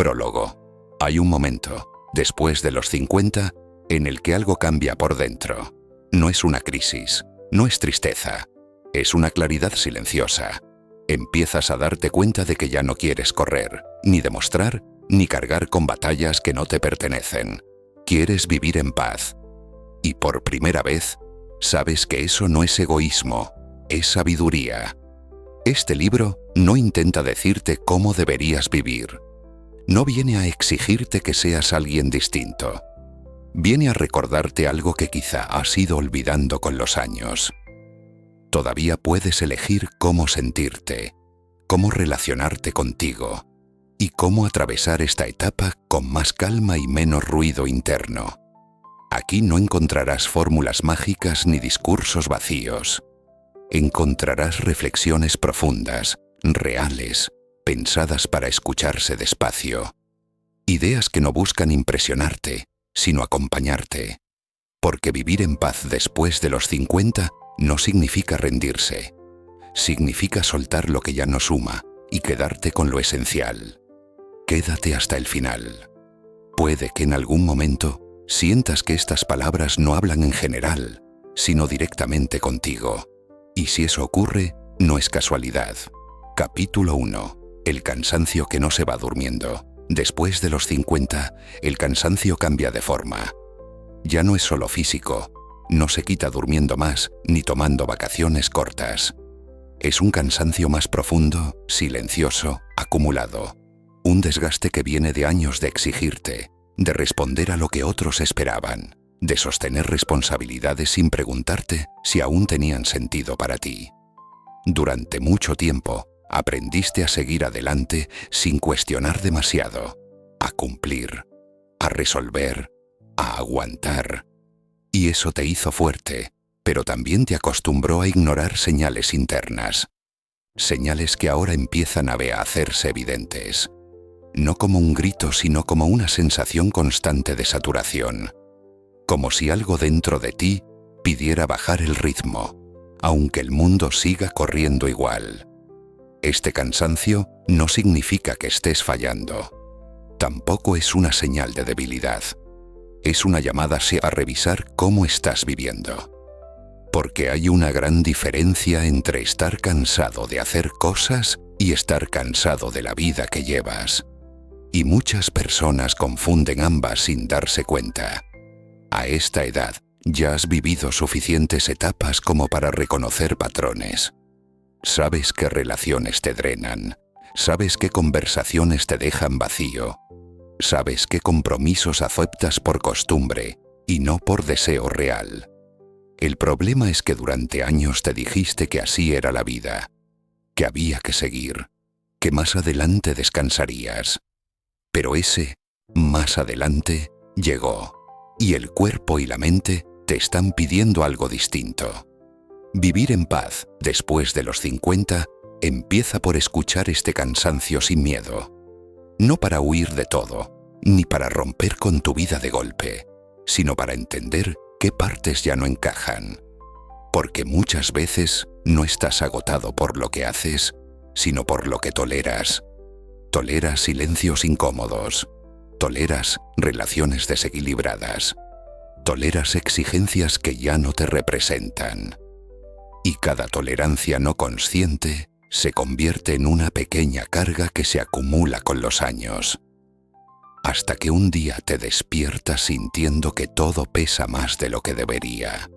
Prólogo. Hay un momento, después de los 50, en el que algo cambia por dentro. No es una crisis, no es tristeza, es una claridad silenciosa. Empiezas a darte cuenta de que ya no quieres correr, ni demostrar, ni cargar con batallas que no te pertenecen. Quieres vivir en paz. Y por primera vez, sabes que eso no es egoísmo, es sabiduría. Este libro no intenta decirte cómo deberías vivir. No viene a exigirte que seas alguien distinto. Viene a recordarte algo que quizá has ido olvidando con los años. Todavía puedes elegir cómo sentirte, cómo relacionarte contigo y cómo atravesar esta etapa con más calma y menos ruido interno. Aquí no encontrarás fórmulas mágicas ni discursos vacíos. Encontrarás reflexiones profundas, reales, pensadas para escucharse despacio. Ideas que no buscan impresionarte, sino acompañarte. Porque vivir en paz después de los 50 no significa rendirse. Significa soltar lo que ya no suma y quedarte con lo esencial. Quédate hasta el final. Puede que en algún momento sientas que estas palabras no hablan en general, sino directamente contigo. Y si eso ocurre, no es casualidad. Capítulo 1. El cansancio que no se va durmiendo. Después de los 50, el cansancio cambia de forma. Ya no es solo físico, no se quita durmiendo más ni tomando vacaciones cortas. Es un cansancio más profundo, silencioso, acumulado. Un desgaste que viene de años de exigirte, de responder a lo que otros esperaban, de sostener responsabilidades sin preguntarte si aún tenían sentido para ti. Durante mucho tiempo, aprendiste a seguir adelante sin cuestionar demasiado, a cumplir, a resolver, a aguantar. Y eso te hizo fuerte, pero también te acostumbró a ignorar señales internas. Señales que ahora empiezan a hacerse evidentes. No como un grito, sino como una sensación constante de saturación. Como si algo dentro de ti pidiera bajar el ritmo, aunque el mundo siga corriendo igual. Este cansancio no significa que estés fallando. Tampoco es una señal de debilidad. Es una llamada a revisar cómo estás viviendo. Porque hay una gran diferencia entre estar cansado de hacer cosas y estar cansado de la vida que llevas. Y muchas personas confunden ambas sin darse cuenta. A esta edad ya has vivido suficientes etapas como para reconocer patrones. Sabes qué relaciones te drenan, sabes qué conversaciones te dejan vacío, sabes qué compromisos aceptas por costumbre y no por deseo real. El problema es que durante años te dijiste que así era la vida, que había que seguir, que más adelante descansarías. Pero ese más adelante llegó, y el cuerpo y la mente te están pidiendo algo distinto. Vivir en paz después de los 50 empieza por escuchar este cansancio sin miedo. No para huir de todo, ni para romper con tu vida de golpe, sino para entender qué partes ya no encajan. Porque muchas veces no estás agotado por lo que haces, sino por lo que toleras. Toleras silencios incómodos, toleras relaciones desequilibradas, toleras exigencias que ya no te representan. Y cada tolerancia no consciente se convierte en una pequeña carga que se acumula con los años. Hasta que un día te despiertas sintiendo que todo pesa más de lo que debería.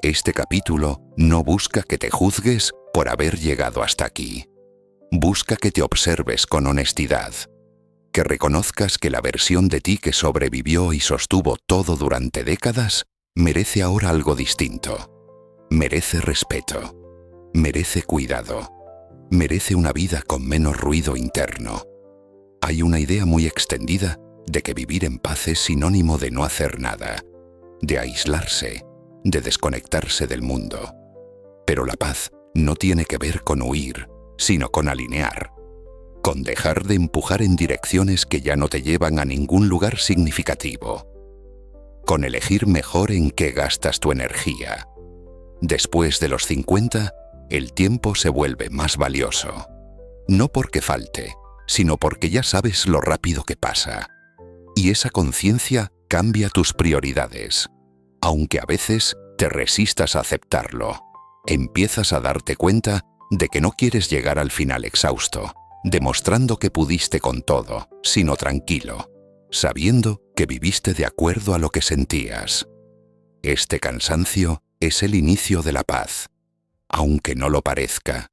Este capítulo no busca que te juzgues por haber llegado hasta aquí. Busca que te observes con honestidad, que reconozcas que la versión de ti que sobrevivió y sostuvo todo durante décadas merece ahora algo distinto. Merece respeto, merece cuidado, merece una vida con menos ruido interno. Hay una idea muy extendida de que vivir en paz es sinónimo de no hacer nada, de aislarse, de desconectarse del mundo. Pero la paz no tiene que ver con huir, sino con alinear, con dejar de empujar en direcciones que ya no te llevan a ningún lugar significativo, con elegir mejor en qué gastas tu energía. Después de los 50, el tiempo se vuelve más valioso. No porque falte, sino porque ya sabes lo rápido que pasa. Y esa conciencia cambia tus prioridades. Aunque a veces te resistas a aceptarlo, empiezas a darte cuenta de que no quieres llegar al final exhausto, demostrando que pudiste con todo, sino tranquilo, sabiendo que viviste de acuerdo a lo que sentías. Este cansancio es el inicio de la paz, aunque no lo parezca.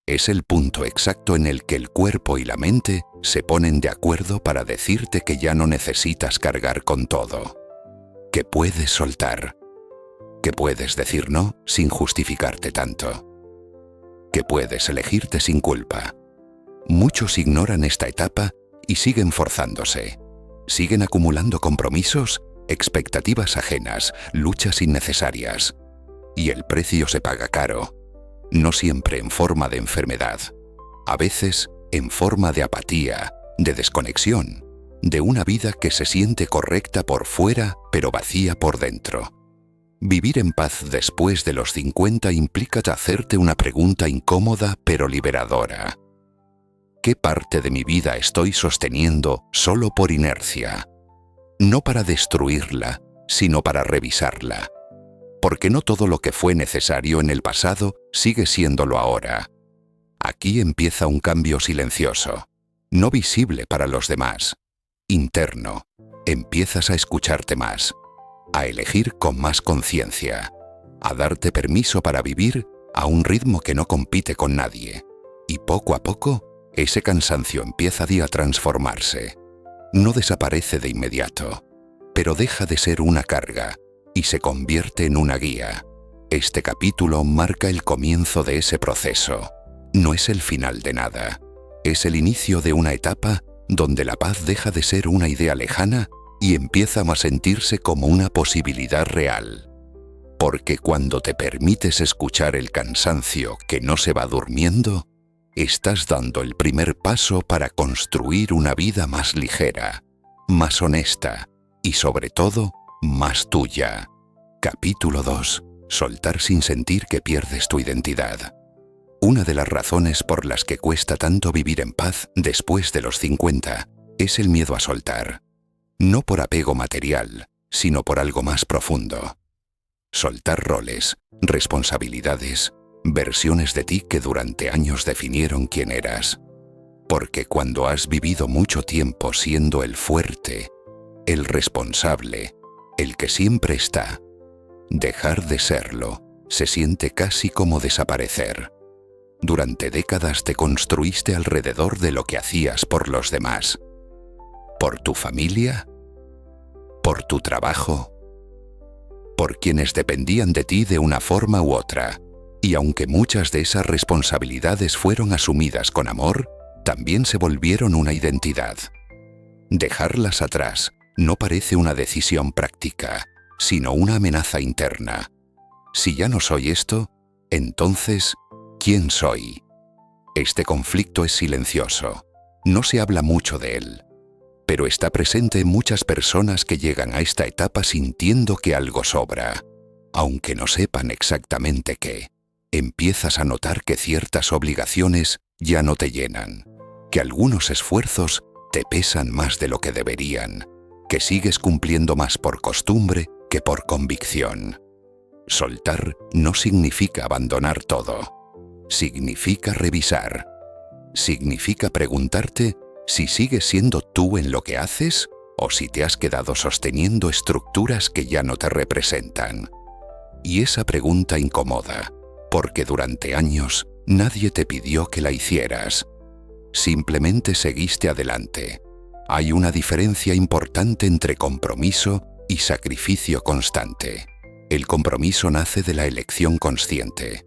Es el punto exacto en el que el cuerpo y la mente se ponen de acuerdo para decirte que ya no necesitas cargar con todo, que puedes soltar, que puedes decir no sin justificarte tanto, que puedes elegirte sin culpa. Muchos ignoran esta etapa y siguen forzándose. Siguen acumulando compromisos, expectativas ajenas, luchas innecesarias. Y el precio se paga caro. No siempre en forma de enfermedad. A veces en forma de apatía, de desconexión, de una vida que se siente correcta por fuera pero vacía por dentro. Vivir en paz después de los 50 implica hacerte una pregunta incómoda pero liberadora. ¿Qué parte de mi vida estoy sosteniendo solo por inercia? No para destruirla, sino para revisarla. Porque no todo lo que fue necesario en el pasado sigue siéndolo ahora. Aquí empieza un cambio silencioso, no visible para los demás, interno. Empiezas a escucharte más, a elegir con más conciencia, a darte permiso para vivir a un ritmo que no compite con nadie. Y poco a poco, ese cansancio empieza a transformarse. No desaparece de inmediato, pero deja de ser una carga y se convierte en una guía. Este capítulo marca el comienzo de ese proceso. No es el final de nada. Es el inicio de una etapa donde la paz deja de ser una idea lejana y empieza a sentirse como una posibilidad real. Porque cuando te permites escuchar el cansancio que no se va durmiendo, estás dando el primer paso para construir una vida más ligera, más honesta y sobre todo, más tuya. Capítulo 2. Soltar sin sentir que pierdes tu identidad. Una de las razones por las que cuesta tanto vivir en paz después de los 50 es el miedo a soltar. No por apego material, sino por algo más profundo. Soltar roles, responsabilidades, versiones de ti que durante años definieron quién eras. Porque cuando has vivido mucho tiempo siendo el fuerte, el responsable, el que siempre está, dejar de serlo se siente casi como desaparecer. Durante décadas te construiste alrededor de lo que hacías por los demás. ¿Por tu familia? ¿Por tu trabajo? Por quienes dependían de ti de una forma u otra. Y aunque muchas de esas responsabilidades fueron asumidas con amor, también se volvieron una identidad. Dejarlas atrás no parece una decisión práctica, sino una amenaza interna. Si ya no soy esto, entonces, ¿quién soy? Este conflicto es silencioso. No se habla mucho de él, pero está presente en muchas personas que llegan a esta etapa sintiendo que algo sobra, aunque no sepan exactamente qué. Empiezas a notar que ciertas obligaciones ya no te llenan, que algunos esfuerzos te pesan más de lo que deberían, que sigues cumpliendo más por costumbre que por convicción. Soltar no significa abandonar todo. Significa revisar. Significa preguntarte si sigues siendo tú en lo que haces o si te has quedado sosteniendo estructuras que ya no te representan. Y esa pregunta incomoda, porque durante años nadie te pidió que la hicieras. Simplemente seguiste adelante. Hay una diferencia importante entre compromiso y sacrificio constante. El compromiso nace de la elección consciente.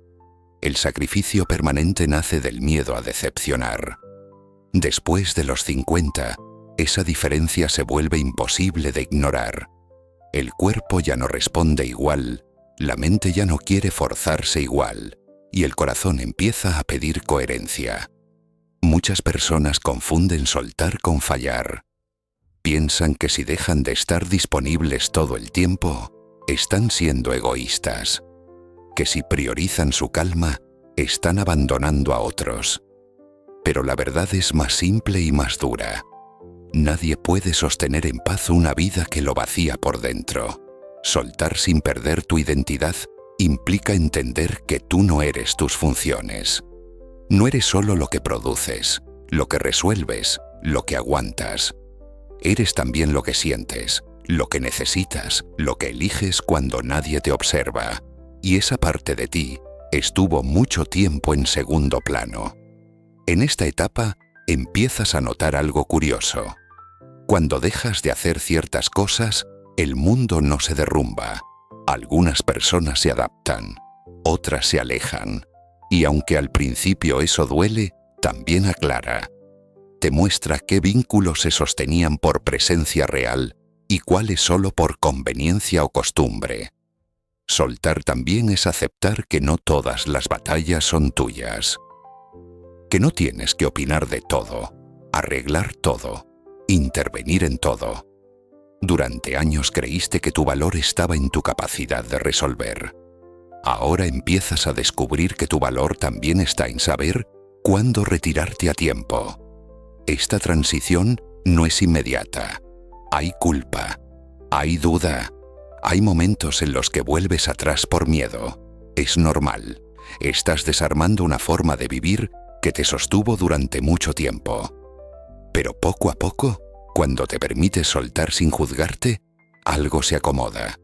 El sacrificio permanente nace del miedo a decepcionar. Después de los 50, esa diferencia se vuelve imposible de ignorar. El cuerpo ya no responde igual, la mente ya no quiere forzarse igual, y el corazón empieza a pedir coherencia. Muchas personas confunden soltar con fallar. Piensan que si dejan de estar disponibles todo el tiempo, están siendo egoístas. Que si priorizan su calma, están abandonando a otros. Pero la verdad es más simple y más dura. Nadie puede sostener en paz una vida que lo vacía por dentro. Soltar sin perder tu identidad implica entender que tú no eres tus funciones. No eres solo lo que produces, lo que resuelves, lo que aguantas. Eres también lo que sientes, lo que necesitas, lo que eliges cuando nadie te observa. Y esa parte de ti estuvo mucho tiempo en segundo plano. En esta etapa empiezas a notar algo curioso. Cuando dejas de hacer ciertas cosas, el mundo no se derrumba. Algunas personas se adaptan, otras se alejan. Y aunque al principio eso duele, también aclara. Te muestra qué vínculos se sostenían por presencia real y cuáles solo por conveniencia o costumbre. Soltar también es aceptar que no todas las batallas son tuyas. Que no tienes que opinar de todo, arreglar todo, intervenir en todo. Durante años creíste que tu valor estaba en tu capacidad de resolver. Ahora empiezas a descubrir que tu valor también está en saber cuándo retirarte a tiempo. Esta transición no es inmediata. Hay culpa, hay duda, hay momentos en los que vuelves atrás por miedo. Es normal. Estás desarmando una forma de vivir que te sostuvo durante mucho tiempo. Pero poco a poco, cuando te permites soltar sin juzgarte, algo se acomoda.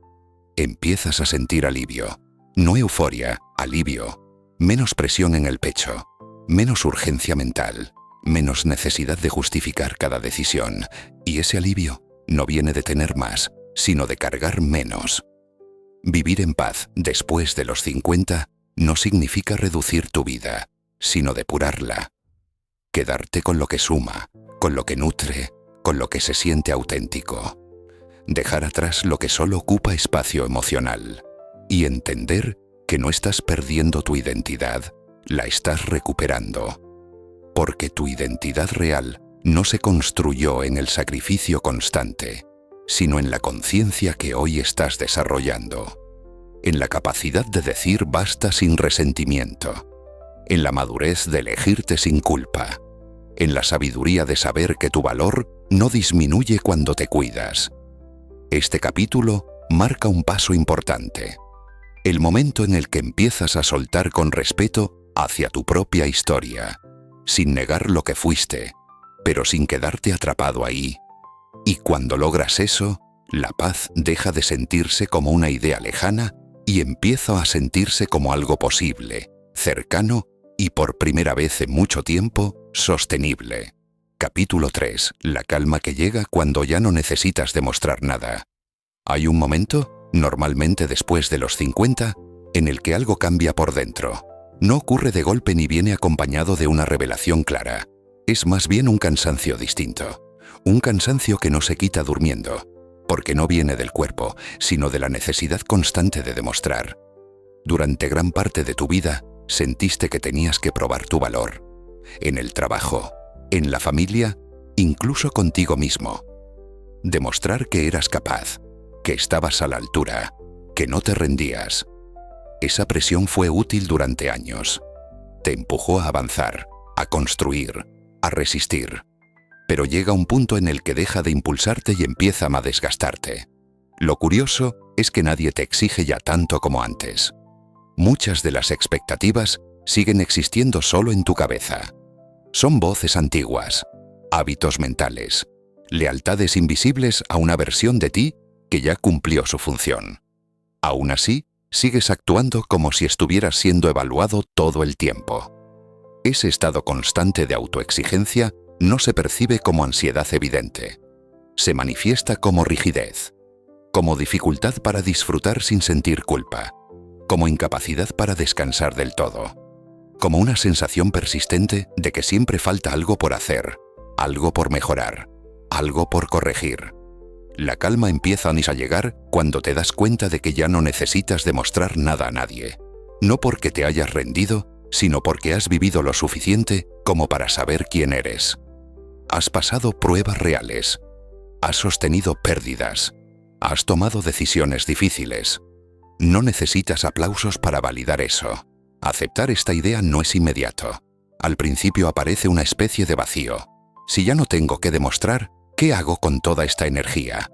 Empiezas a sentir alivio. No euforia, alivio. Menos presión en el pecho. Menos urgencia mental. Menos necesidad de justificar cada decisión. Y ese alivio no viene de tener más, sino de cargar menos. Vivir en paz después de los 50 no significa reducir tu vida, sino depurarla. Quedarte con lo que suma, con lo que nutre, con lo que se siente auténtico. Dejar atrás lo que solo ocupa espacio emocional. Y entender que no estás perdiendo tu identidad, la estás recuperando. Porque tu identidad real no se construyó en el sacrificio constante, sino en la conciencia que hoy estás desarrollando. En la capacidad de decir basta sin resentimiento. En la madurez de elegirte sin culpa. En la sabiduría de saber que tu valor no disminuye cuando te cuidas. Este capítulo marca un paso importante. El momento en el que empiezas a soltar con respeto hacia tu propia historia, sin negar lo que fuiste, pero sin quedarte atrapado ahí. Y cuando logras eso, la paz deja de sentirse como una idea lejana y empieza a sentirse como algo posible, cercano y por primera vez en mucho tiempo, sostenible. Capítulo 3. La calma que llega cuando ya no necesitas demostrar nada. Hay un momento, normalmente después de los 50, en el que algo cambia por dentro. No ocurre de golpe ni viene acompañado de una revelación clara. Es más bien un cansancio distinto. Un cansancio que no se quita durmiendo, porque no viene del cuerpo, sino de la necesidad constante de demostrar. Durante gran parte de tu vida, sentiste que tenías que probar tu valor. En el trabajo, en la familia, incluso contigo mismo. Demostrar que eras capaz, que estabas a la altura, que no te rendías. Esa presión fue útil durante años. Te empujó a avanzar, a construir, a resistir. Pero llega un punto en el que deja de impulsarte y empieza a desgastarte. Lo curioso es que nadie te exige ya tanto como antes. Muchas de las expectativas siguen existiendo solo en tu cabeza. Son voces antiguas, hábitos mentales, lealtades invisibles a una versión de ti que ya cumplió su función. Aún así, sigues actuando como si estuvieras siendo evaluado todo el tiempo. Ese estado constante de autoexigencia no se percibe como ansiedad evidente. Se manifiesta como rigidez, como dificultad para disfrutar sin sentir culpa, como incapacidad para descansar del todo, como una sensación persistente de que siempre falta algo por hacer, algo por mejorar, algo por corregir. La calma empieza a llegar cuando te das cuenta de que ya no necesitas demostrar nada a nadie, no porque te hayas rendido, sino porque has vivido lo suficiente como para saber quién eres. Has pasado pruebas reales, has sostenido pérdidas, has tomado decisiones difíciles. No necesitas aplausos para validar eso. Aceptar esta idea no es inmediato. Al principio aparece una especie de vacío. Si ya no tengo que demostrar, ¿qué hago con toda esta energía?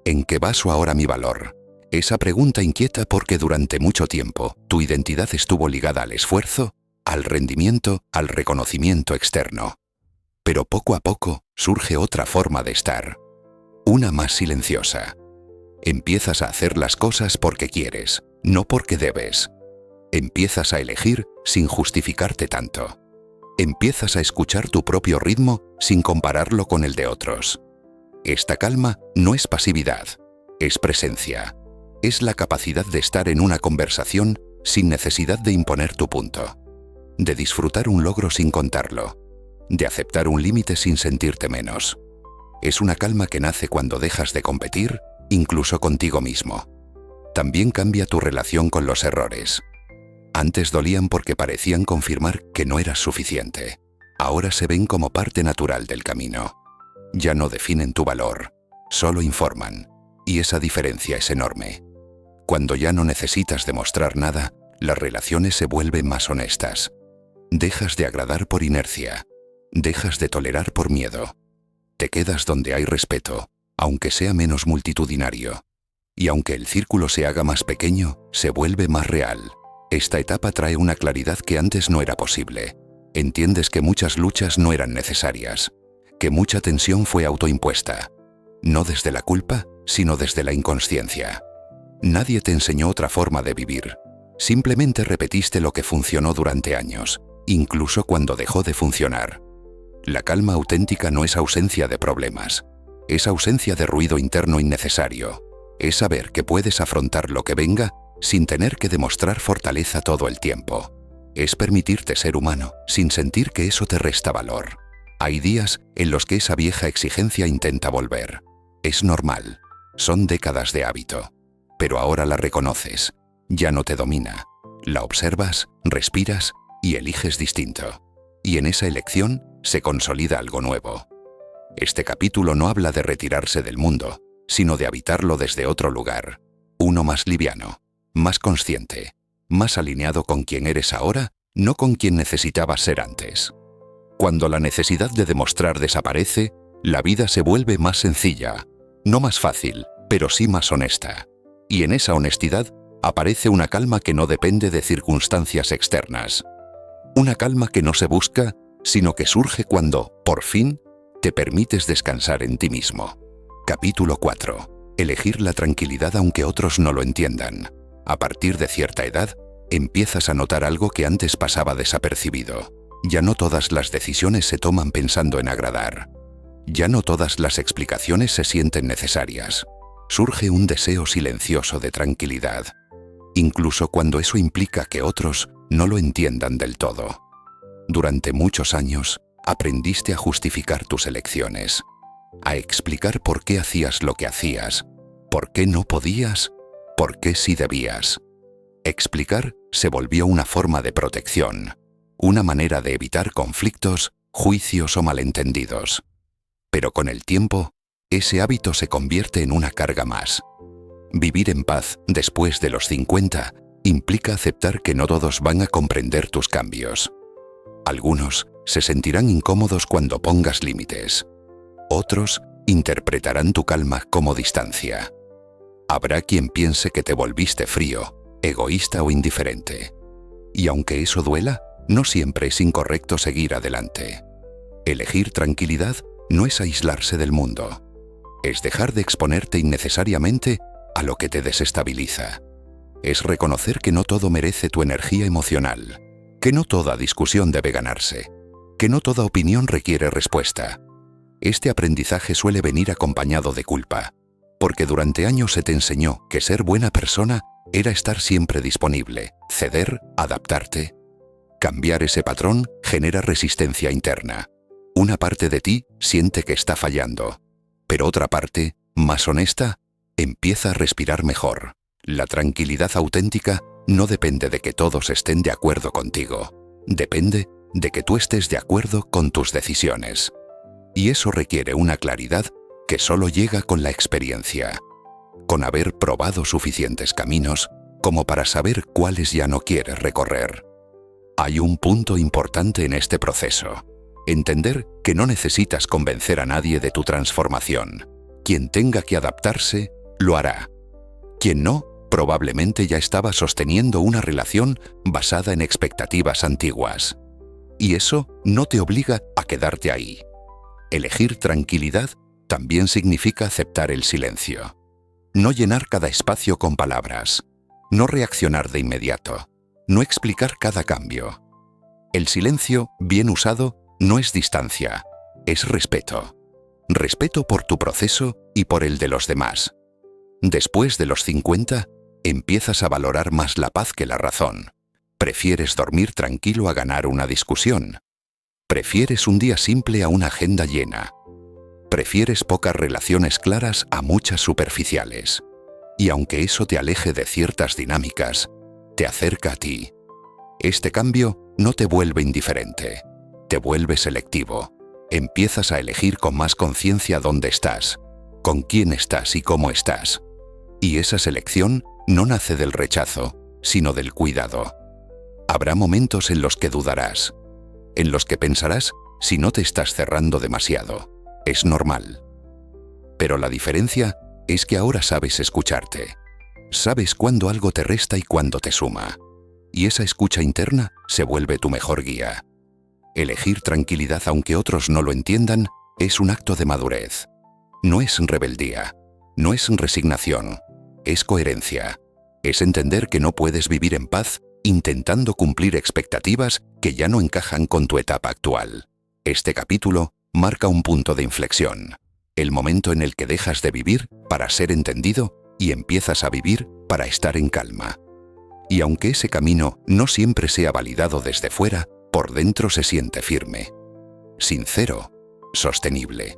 ¿En qué baso ahora mi valor? Esa pregunta inquieta porque durante mucho tiempo tu identidad estuvo ligada al esfuerzo, al rendimiento, al reconocimiento externo. Pero poco a poco surge otra forma de estar, una más silenciosa. Empiezas a hacer las cosas porque quieres, no porque debes. Empiezas a elegir sin justificarte tanto. Empiezas a escuchar tu propio ritmo sin compararlo con el de otros. Esta calma no es pasividad, es presencia. Es la capacidad de estar en una conversación sin necesidad de imponer tu punto. De disfrutar un logro sin contarlo. De aceptar un límite sin sentirte menos. Es una calma que nace cuando dejas de competir, incluso contigo mismo. También cambia tu relación con los errores. Antes dolían porque parecían confirmar que no eras suficiente. Ahora se ven como parte natural del camino. Ya no definen tu valor, solo informan. Y esa diferencia es enorme. Cuando ya no necesitas demostrar nada, las relaciones se vuelven más honestas. Dejas de agradar por inercia. Dejas de tolerar por miedo. Te quedas donde hay respeto, aunque sea menos multitudinario. Y aunque el círculo se haga más pequeño, se vuelve más real. Esta etapa trae una claridad que antes no era posible. Entiendes que muchas luchas no eran necesarias, que mucha tensión fue autoimpuesta. No desde la culpa, sino desde la inconsciencia. Nadie te enseñó otra forma de vivir. Simplemente repetiste lo que funcionó durante años, incluso cuando dejó de funcionar. La calma auténtica no es ausencia de problemas. Es ausencia de ruido interno innecesario. Es saber que puedes afrontar lo que venga sin tener que demostrar fortaleza todo el tiempo. Es permitirte ser humano sin sentir que eso te resta valor. Hay días en los que esa vieja exigencia intenta volver. Es normal. Son décadas de hábito. Pero ahora la reconoces. Ya no te domina. La observas, respiras y eliges distinto. Y en esa elección se consolida algo nuevo. Este capítulo no habla de retirarse del mundo, sino de habitarlo desde otro lugar. Uno más liviano, más consciente, más alineado con quien eres ahora, no con quien necesitabas ser antes. Cuando la necesidad de demostrar desaparece, la vida se vuelve más sencilla, no más fácil, pero sí más honesta. Y en esa honestidad aparece una calma que no depende de circunstancias externas. Una calma que no se busca, sino que surge cuando, por fin, te permites descansar en ti mismo. Capítulo 4. Elegir la tranquilidad aunque otros no lo entiendan. A partir de cierta edad, empiezas a notar algo que antes pasaba desapercibido. Ya no todas las decisiones se toman pensando en agradar. Ya no todas las explicaciones se sienten necesarias. Surge un deseo silencioso de tranquilidad, incluso cuando eso implica que otros no lo entiendan del todo. Durante muchos años, aprendiste a justificar tus elecciones, a explicar por qué hacías lo que hacías, por qué no podías, por qué sí debías. Explicar se volvió una forma de protección, una manera de evitar conflictos, juicios o malentendidos. Pero con el tiempo, ese hábito se convierte en una carga más. Vivir en paz después de los 50 implica aceptar que no todos van a comprender tus cambios. Algunos se sentirán incómodos cuando pongas límites. Otros interpretarán tu calma como distancia. Habrá quien piense que te volviste frío, egoísta o indiferente. Y aunque eso duela, no siempre es incorrecto seguir adelante. Elegir tranquilidad no es aislarse del mundo. Es dejar de exponerte innecesariamente a lo que te desestabiliza. Es reconocer que no todo merece tu energía emocional, que no toda discusión debe ganarse, que no toda opinión requiere respuesta. Este aprendizaje suele venir acompañado de culpa, porque durante años se te enseñó que ser buena persona era estar siempre disponible, ceder, adaptarte. Cambiar ese patrón genera resistencia interna. Una parte de ti siente que está fallando, pero otra parte, más honesta, empieza a respirar mejor. La tranquilidad auténtica no depende de que todos estén de acuerdo contigo. Depende de que tú estés de acuerdo con tus decisiones. Y eso requiere una claridad que solo llega con la experiencia, con haber probado suficientes caminos como para saber cuáles ya no quieres recorrer. Hay un punto importante en este proceso. Entender que no necesitas convencer a nadie de tu transformación. Quien tenga que adaptarse, lo hará. Quien no, probablemente ya estaba sosteniendo una relación basada en expectativas antiguas. Y eso no te obliga a quedarte ahí. Elegir tranquilidad también significa aceptar el silencio. No llenar cada espacio con palabras. No reaccionar de inmediato. No explicar cada cambio. El silencio, bien usado, no es distancia, es respeto. Respeto por tu proceso y por el de los demás. Después de los 50, empiezas a valorar más la paz que la razón. Prefieres dormir tranquilo a ganar una discusión. Prefieres un día simple a una agenda llena. Prefieres pocas relaciones claras a muchas superficiales. Y aunque eso te aleje de ciertas dinámicas, te acerca a ti. Este cambio no te vuelve indiferente, te vuelve selectivo. Empiezas a elegir con más conciencia dónde estás, con quién estás y cómo estás. Y esa selección no nace del rechazo, sino del cuidado. Habrá momentos en los que dudarás, en los que pensarás si no te estás cerrando demasiado. Es normal. Pero la diferencia es que ahora sabes escucharte. Sabes cuándo algo te resta y cuándo te suma. Y esa escucha interna se vuelve tu mejor guía. Elegir tranquilidad aunque otros no lo entiendan es un acto de madurez. No es rebeldía, no es resignación, es coherencia. Es entender que no puedes vivir en paz intentando cumplir expectativas que ya no encajan con tu etapa actual. Este capítulo marca un punto de inflexión. El momento en el que dejas de vivir para ser entendido y empiezas a vivir para estar en calma. Y aunque ese camino no siempre sea validado desde fuera, por dentro se siente firme, sincero, sostenible.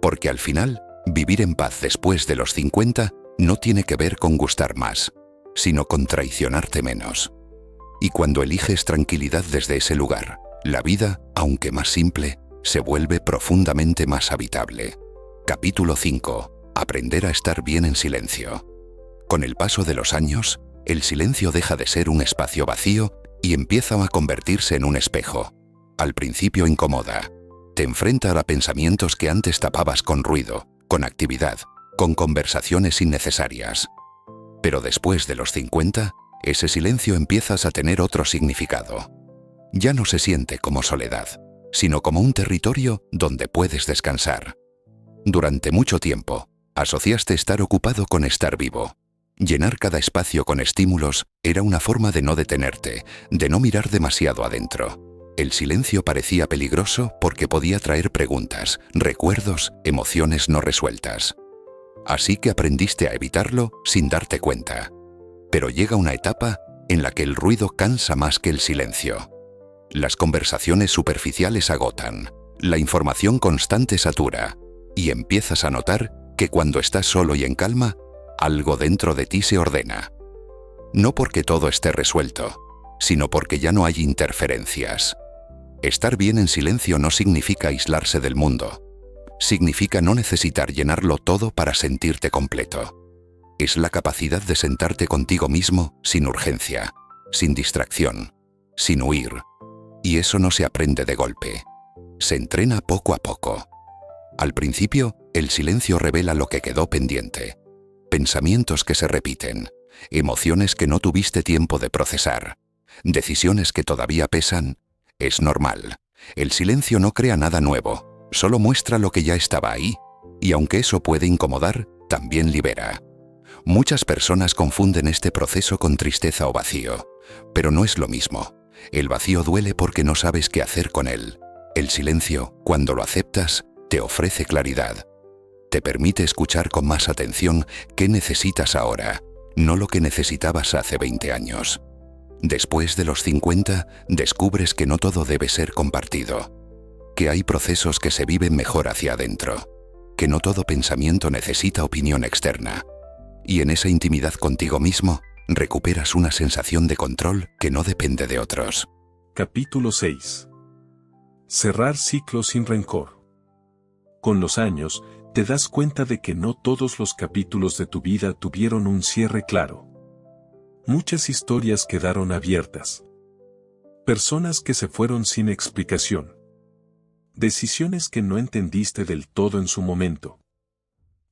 Porque al final, vivir en paz después de los 50 no tiene que ver con gustar más, sino con traicionarte menos. Y cuando eliges tranquilidad desde ese lugar, la vida, aunque más simple, se vuelve profundamente más habitable. Capítulo 5. Aprender a estar bien en silencio. Con el paso de los años, el silencio deja de ser un espacio vacío y empieza a convertirse en un espejo. Al principio incomoda. Te enfrenta a pensamientos que antes tapabas con ruido, con actividad, con conversaciones innecesarias. Pero después de los 50, ese silencio empiezas a tener otro significado. Ya no se siente como soledad, sino como un territorio donde puedes descansar. Durante mucho tiempo, asociaste estar ocupado con estar vivo. Llenar cada espacio con estímulos era una forma de no detenerte, de no mirar demasiado adentro. El silencio parecía peligroso porque podía traer preguntas, recuerdos, emociones no resueltas. Así que aprendiste a evitarlo sin darte cuenta. Pero llega una etapa en la que el ruido cansa más que el silencio. Las conversaciones superficiales agotan, la información constante satura, y empiezas a notar que cuando estás solo y en calma, algo dentro de ti se ordena. No porque todo esté resuelto, sino porque ya no hay interferencias. Estar bien en silencio no significa aislarse del mundo. Significa no necesitar llenarlo todo para sentirte completo. Es la capacidad de sentarte contigo mismo sin urgencia, sin distracción, sin huir. Y eso no se aprende de golpe. Se entrena poco a poco. Al principio, el silencio revela lo que quedó pendiente. Pensamientos que se repiten, emociones que no tuviste tiempo de procesar, decisiones que todavía pesan. Es normal. El silencio no crea nada nuevo, solo muestra lo que ya estaba ahí. Y aunque eso puede incomodar, también libera. Muchas personas confunden este proceso con tristeza o vacío, pero no es lo mismo. El vacío duele porque no sabes qué hacer con él. El silencio, cuando lo aceptas, te ofrece claridad. Te permite escuchar con más atención qué necesitas ahora, no lo que necesitabas hace 20 años. Después de los 50, descubres que no todo debe ser compartido, que hay procesos que se viven mejor hacia adentro, que no todo pensamiento necesita opinión externa. Y en esa intimidad contigo mismo, recuperas una sensación de control que no depende de otros. Capítulo 6. Cerrar ciclos sin rencor. Con los años, te das cuenta de que no todos los capítulos de tu vida tuvieron un cierre claro. Muchas historias quedaron abiertas. Personas que se fueron sin explicación. Decisiones que no entendiste del todo en su momento.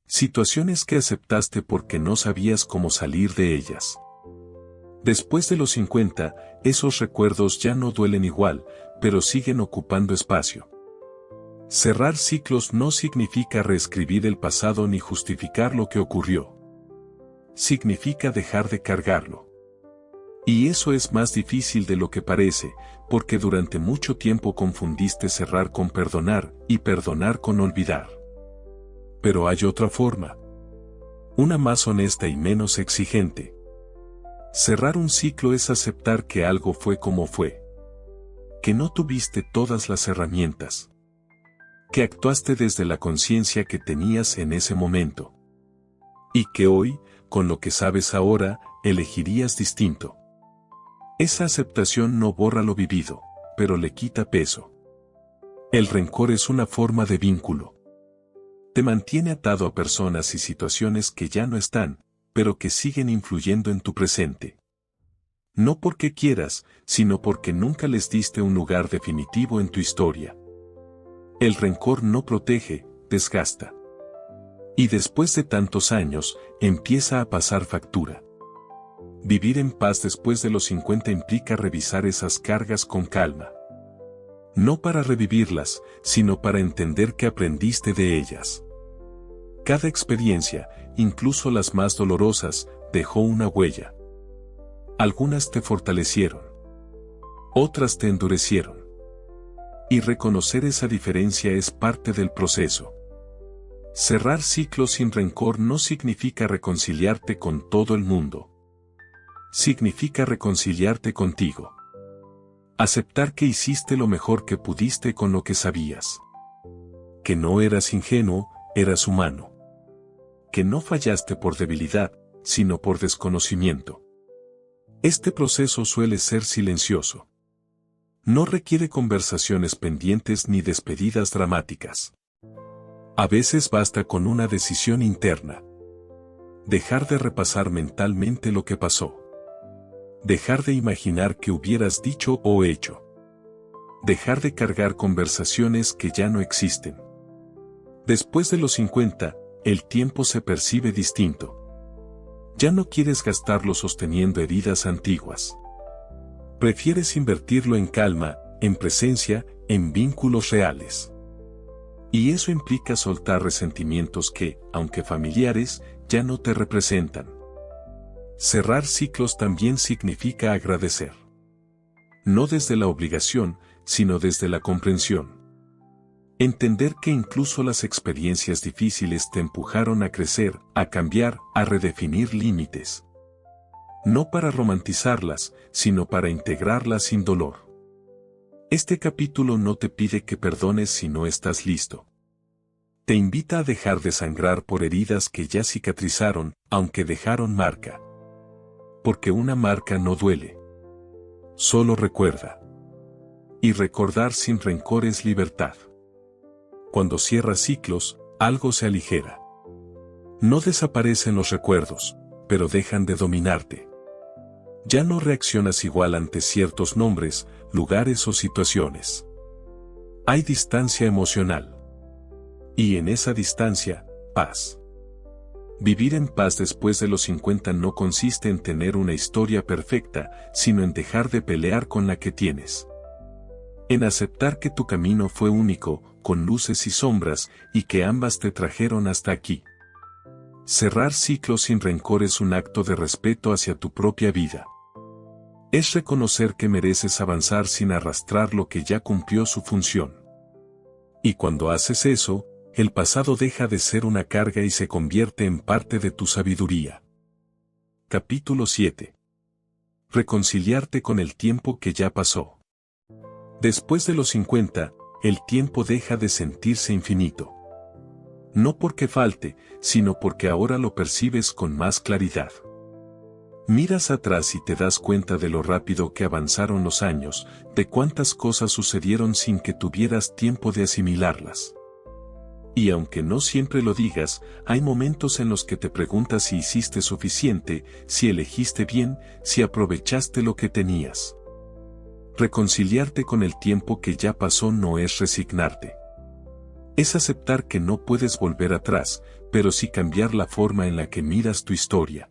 Situaciones que aceptaste porque no sabías cómo salir de ellas. Después de los 50, esos recuerdos ya no duelen igual, pero siguen ocupando espacio. Cerrar ciclos no significa reescribir el pasado ni justificar lo que ocurrió. Significa dejar de cargarlo. Y eso es más difícil de lo que parece, porque durante mucho tiempo confundiste cerrar con perdonar y perdonar con olvidar. Pero hay otra forma. Una más honesta y menos exigente. Cerrar un ciclo es aceptar que algo fue como fue. Que no tuviste todas las herramientas. Que actuaste desde la conciencia que tenías en ese momento. Y que hoy, con lo que sabes ahora, elegirías distinto. Esa aceptación no borra lo vivido, pero le quita peso. El rencor es una forma de vínculo. Te mantiene atado a personas y situaciones que ya no están, pero que siguen influyendo en tu presente. No porque quieras, sino porque nunca les diste un lugar definitivo en tu historia. El rencor no protege, desgasta. Y después de tantos años, empieza a pasar factura. Vivir en paz después de los 50 implica revisar esas cargas con calma. No para revivirlas, sino para entender que aprendiste de ellas. Cada experiencia, incluso las más dolorosas, dejó una huella. Algunas te fortalecieron. Otras te endurecieron. Y reconocer esa diferencia es parte del proceso. Cerrar ciclos sin rencor no significa reconciliarte con todo el mundo. Significa reconciliarte contigo. Aceptar que hiciste lo mejor que pudiste con lo que sabías. Que no eras ingenuo, eras humano. Que no fallaste por debilidad, sino por desconocimiento. Este proceso suele ser silencioso. No requiere conversaciones pendientes ni despedidas dramáticas. A veces basta con una decisión interna. Dejar de repasar mentalmente lo que pasó. Dejar de imaginar qué hubieras dicho o hecho. Dejar de cargar conversaciones que ya no existen. Después de los 50, el tiempo se percibe distinto. Ya no quieres gastarlo sosteniendo heridas antiguas. Prefieres invertirlo en calma, en presencia, en vínculos reales. Y eso implica soltar resentimientos que, aunque familiares, ya no te representan. Cerrar ciclos también significa agradecer. No desde la obligación, sino desde la comprensión. Entender que incluso las experiencias difíciles te empujaron a crecer, a cambiar, a redefinir límites. No para romantizarlas, sino para integrarlas sin dolor. Este capítulo no te pide que perdones si no estás listo. Te invita a dejar de sangrar por heridas que ya cicatrizaron, aunque dejaron marca. Porque una marca no duele. Solo recuerda. Y recordar sin rencor es libertad. Cuando cierras ciclos, algo se aligera. No desaparecen los recuerdos, pero dejan de dominarte. Ya no reaccionas igual ante ciertos nombres, lugares o situaciones. Hay distancia emocional. Y en esa distancia, paz. Vivir en paz después de los 50 no consiste en tener una historia perfecta, sino en dejar de pelear con la que tienes. En aceptar que tu camino fue único, con luces y sombras, y que ambas te trajeron hasta aquí. Cerrar ciclos sin rencor es un acto de respeto hacia tu propia vida. Es reconocer que mereces avanzar sin arrastrar lo que ya cumplió su función. Y cuando haces eso, el pasado deja de ser una carga y se convierte en parte de tu sabiduría. Capítulo 7. Reconciliarte con el tiempo que ya pasó. Después de los 50, el tiempo deja de sentirse infinito. No porque falte, sino porque ahora lo percibes con más claridad. Miras atrás y te das cuenta de lo rápido que avanzaron los años, de cuántas cosas sucedieron sin que tuvieras tiempo de asimilarlas. Y aunque no siempre lo digas, hay momentos en los que te preguntas si hiciste suficiente, si elegiste bien, si aprovechaste lo que tenías. Reconciliarte con el tiempo que ya pasó no es resignarte. Es aceptar que no puedes volver atrás, pero sí cambiar la forma en la que miras tu historia.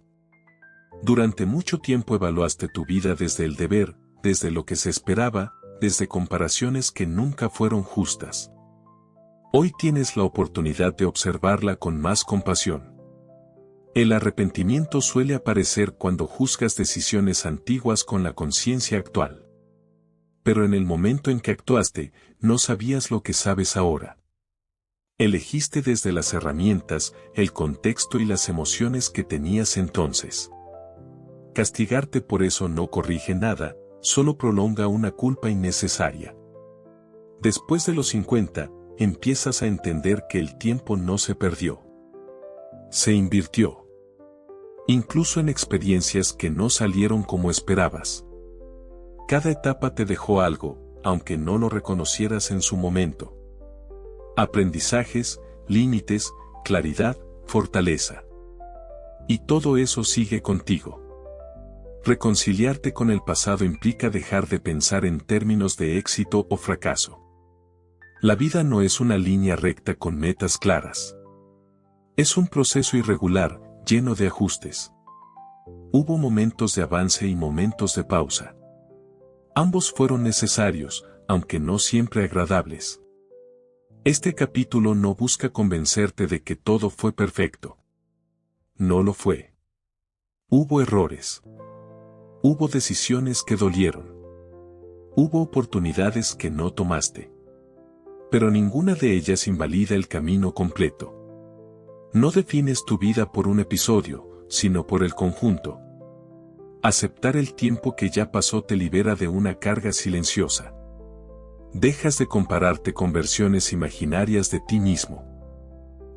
Durante mucho tiempo evaluaste tu vida desde el deber, desde lo que se esperaba, desde comparaciones que nunca fueron justas. Hoy tienes la oportunidad de observarla con más compasión. El arrepentimiento suele aparecer cuando juzgas decisiones antiguas con la conciencia actual. Pero en el momento en que actuaste, no sabías lo que sabes ahora. Elegiste desde las herramientas, el contexto y las emociones que tenías entonces. Castigarte por eso no corrige nada, solo prolonga una culpa innecesaria. Después de los 50, empiezas a entender que el tiempo no se perdió. Se invirtió. Incluso en experiencias que no salieron como esperabas. Cada etapa te dejó algo, aunque no lo reconocieras en su momento. Aprendizajes, límites, claridad, fortaleza. Y todo eso sigue contigo. Reconciliarte con el pasado implica dejar de pensar en términos de éxito o fracaso. La vida no es una línea recta con metas claras. Es un proceso irregular, lleno de ajustes. Hubo momentos de avance y momentos de pausa. Ambos fueron necesarios, aunque no siempre agradables. Este capítulo no busca convencerte de que todo fue perfecto. No lo fue. Hubo errores. Hubo decisiones que dolieron. Hubo oportunidades que no tomaste. Pero ninguna de ellas invalida el camino completo. No defines tu vida por un episodio, sino por el conjunto. Aceptar el tiempo que ya pasó te libera de una carga silenciosa. Dejas de compararte con versiones imaginarias de ti mismo.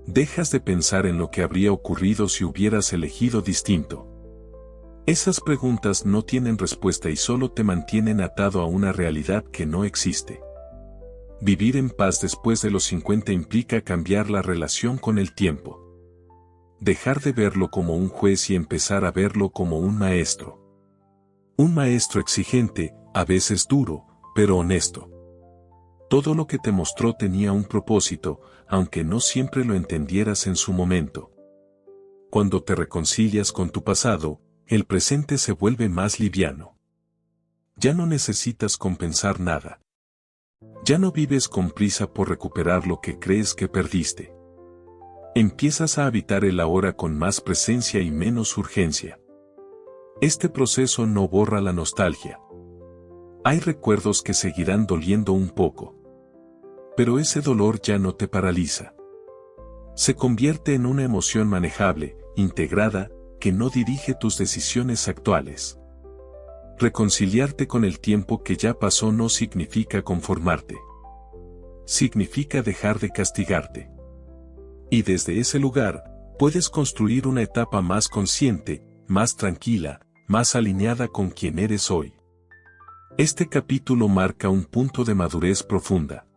Dejas de pensar en lo que habría ocurrido si hubieras elegido distinto. Esas preguntas no tienen respuesta y solo te mantienen atado a una realidad que no existe. Vivir en paz después de los 50 implica cambiar la relación con el tiempo. Dejar de verlo como un juez y empezar a verlo como un maestro. Un maestro exigente, a veces duro, pero honesto. Todo lo que te mostró tenía un propósito, aunque no siempre lo entendieras en su momento. Cuando te reconcilias con tu pasado, el presente se vuelve más liviano. Ya no necesitas compensar nada. Ya no vives con prisa por recuperar lo que crees que perdiste. Empiezas a habitar el ahora con más presencia y menos urgencia. Este proceso no borra la nostalgia. Hay recuerdos que seguirán doliendo un poco. Pero ese dolor ya no te paraliza. Se convierte en una emoción manejable, integrada, que no dirige tus decisiones actuales. Reconciliarte con el tiempo que ya pasó no significa conformarte. Significa dejar de castigarte. Y desde ese lugar, puedes construir una etapa más consciente, más tranquila, más alineada con quien eres hoy. Este capítulo marca un punto de madurez profunda.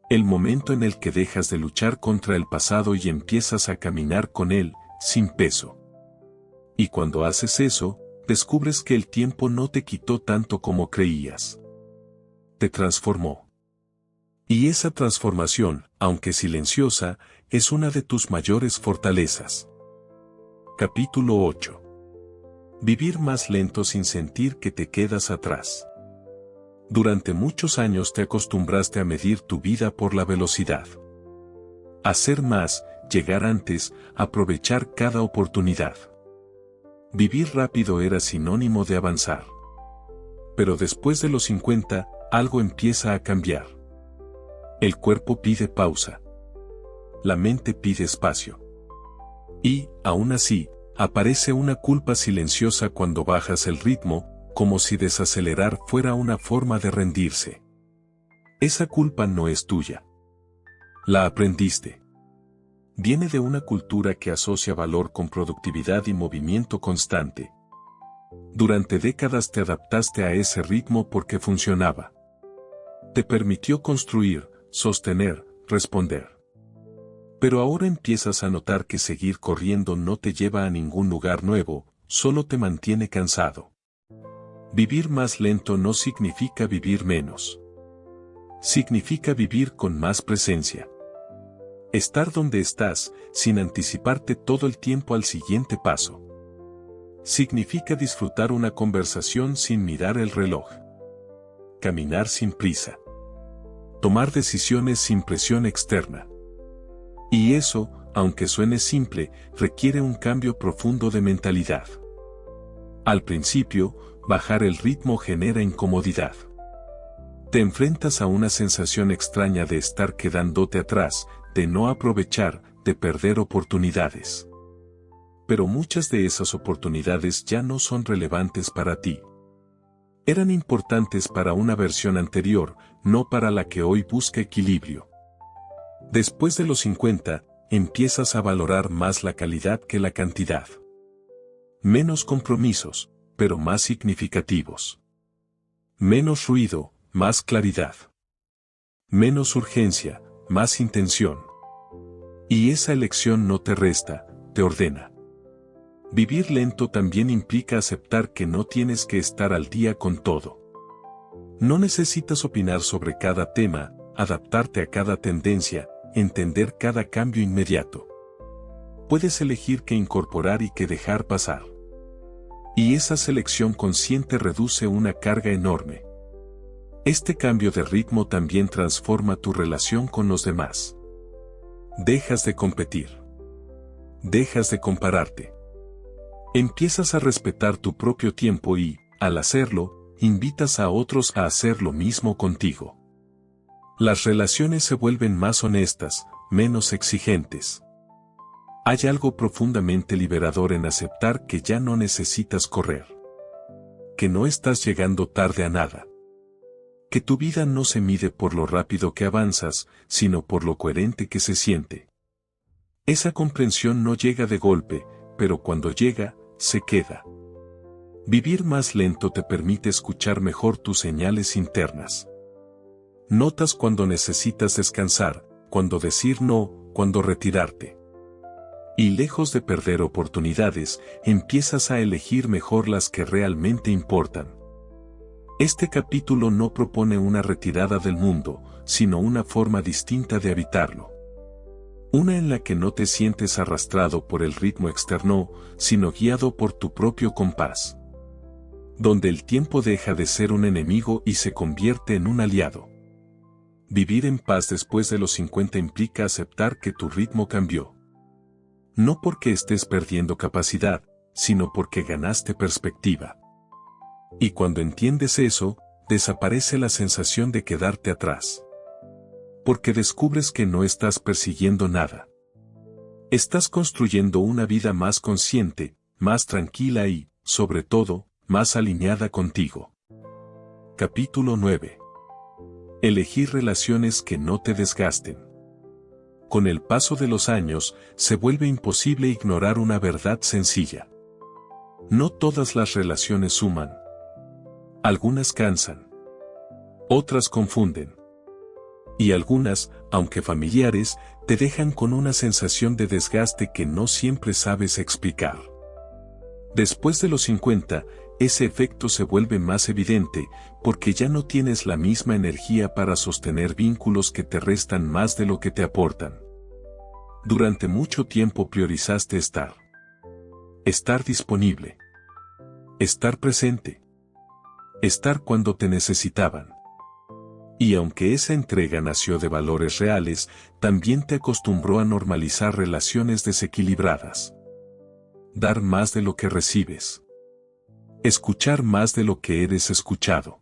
El momento en el que dejas de luchar contra el pasado y empiezas a caminar con él, sin peso. Y cuando haces eso, descubres que el tiempo no te quitó tanto como creías. Te transformó. Y esa transformación, aunque silenciosa, es una de tus mayores fortalezas. Capítulo 8. Vivir más lento sin sentir que te quedas atrás. Durante muchos años te acostumbraste a medir tu vida por la velocidad. Hacer más, llegar antes, aprovechar cada oportunidad. Vivir rápido era sinónimo de avanzar. Pero después de los 50, algo empieza a cambiar. El cuerpo pide pausa. La mente pide espacio. Y, aún así, aparece una culpa silenciosa cuando bajas el ritmo, como si desacelerar fuera una forma de rendirse. Esa culpa no es tuya. La aprendiste. Viene de una cultura que asocia valor con productividad y movimiento constante. Durante décadas te adaptaste a ese ritmo porque funcionaba. Te permitió construir, sostener, responder. Pero ahora empiezas a notar que seguir corriendo no te lleva a ningún lugar nuevo, solo te mantiene cansado. Vivir más lento no significa vivir menos. Significa vivir con más presencia. Estar donde estás, sin anticiparte todo el tiempo al siguiente paso. Significa disfrutar una conversación sin mirar el reloj. Caminar sin prisa. Tomar decisiones sin presión externa. Y eso, aunque suene simple, requiere un cambio profundo de mentalidad. Al principio, bajar el ritmo genera incomodidad. Te enfrentas a una sensación extraña de estar quedándote atrás, de no aprovechar, de perder oportunidades. Pero muchas de esas oportunidades ya no son relevantes para ti. Eran importantes para una versión anterior, no para la que hoy busca equilibrio. Después de los 50, empiezas a valorar más la calidad que la cantidad. Menos compromisos, pero más significativos. Menos ruido, más claridad. Menos urgencia, más intención. Y esa elección no te resta, te ordena. Vivir lento también implica aceptar que no tienes que estar al día con todo. No necesitas opinar sobre cada tema, adaptarte a cada tendencia, entender cada cambio inmediato. Puedes elegir qué incorporar y qué dejar pasar. Y esa selección consciente reduce una carga enorme. Este cambio de ritmo también transforma tu relación con los demás. Dejas de competir. Dejas de compararte. Empiezas a respetar tu propio tiempo y, al hacerlo, invitas a otros a hacer lo mismo contigo. Las relaciones se vuelven más honestas, menos exigentes. Hay algo profundamente liberador en aceptar que ya no necesitas correr. Que no estás llegando tarde a nada. Que tu vida no se mide por lo rápido que avanzas, sino por lo coherente que se siente. Esa comprensión no llega de golpe, pero cuando llega, se queda. Vivir más lento te permite escuchar mejor tus señales internas. Notas cuando necesitas descansar, cuando decir no, cuando retirarte. Y lejos de perder oportunidades, empiezas a elegir mejor las que realmente importan. Este capítulo no propone una retirada del mundo, sino una forma distinta de habitarlo. Una en la que no te sientes arrastrado por el ritmo externo, sino guiado por tu propio compás. Donde el tiempo deja de ser un enemigo y se convierte en un aliado. Vivir en paz después de los 50 implica aceptar que tu ritmo cambió. No porque estés perdiendo capacidad, sino porque ganaste perspectiva. Y cuando entiendes eso, desaparece la sensación de quedarte atrás. Porque descubres que no estás persiguiendo nada. Estás construyendo una vida más consciente, más tranquila y, sobre todo, más alineada contigo. Capítulo 9. Elegir relaciones que no te desgasten. Con el paso de los años, se vuelve imposible ignorar una verdad sencilla. No todas las relaciones suman. Algunas cansan. Otras confunden. Y algunas, aunque familiares, te dejan con una sensación de desgaste que no siempre sabes explicar. Después de los 50, ese efecto se vuelve más evidente, porque ya no tienes la misma energía para sostener vínculos que te restan más de lo que te aportan. Durante mucho tiempo priorizaste estar. Estar disponible. Estar presente. Estar cuando te necesitaban. Y aunque esa entrega nació de valores reales, también te acostumbró a normalizar relaciones desequilibradas. Dar más de lo que recibes. Escuchar más de lo que eres escuchado.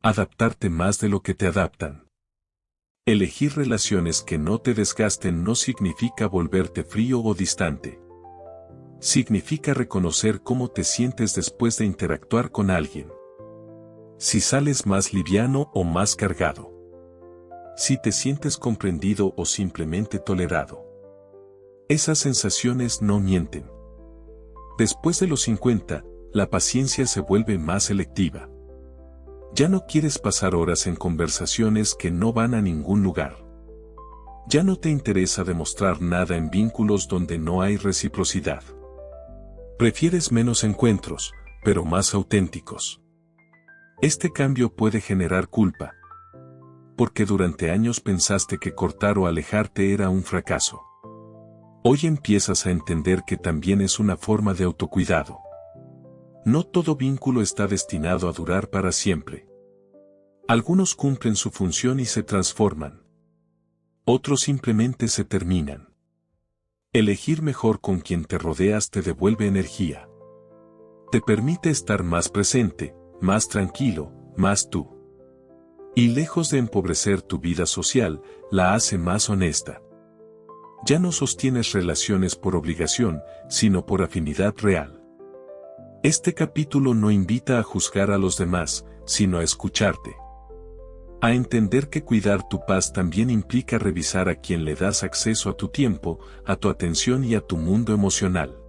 Adaptarte más de lo que te adaptan. Elegir relaciones que no te desgasten no significa volverte frío o distante. Significa reconocer cómo te sientes después de interactuar con alguien. Si sales más liviano o más cargado. Si te sientes comprendido o simplemente tolerado. Esas sensaciones no mienten. Después de los 50, la paciencia se vuelve más selectiva. Ya no quieres pasar horas en conversaciones que no van a ningún lugar. Ya no te interesa demostrar nada en vínculos donde no hay reciprocidad. Prefieres menos encuentros, pero más auténticos. Este cambio puede generar culpa, porque durante años pensaste que cortar o alejarte era un fracaso. Hoy empiezas a entender que también es una forma de autocuidado. No todo vínculo está destinado a durar para siempre. Algunos cumplen su función y se transforman. Otros simplemente se terminan. Elegir mejor con quien te rodeas te devuelve energía. Te permite estar más presente, más tranquilo, más tú. Y lejos de empobrecer tu vida social, la hace más honesta. Ya no sostienes relaciones por obligación, sino por afinidad real. Este capítulo no invita a juzgar a los demás, sino a escucharte. A entender que cuidar tu paz también implica revisar a quien le das acceso a tu tiempo, a tu atención y a tu mundo emocional.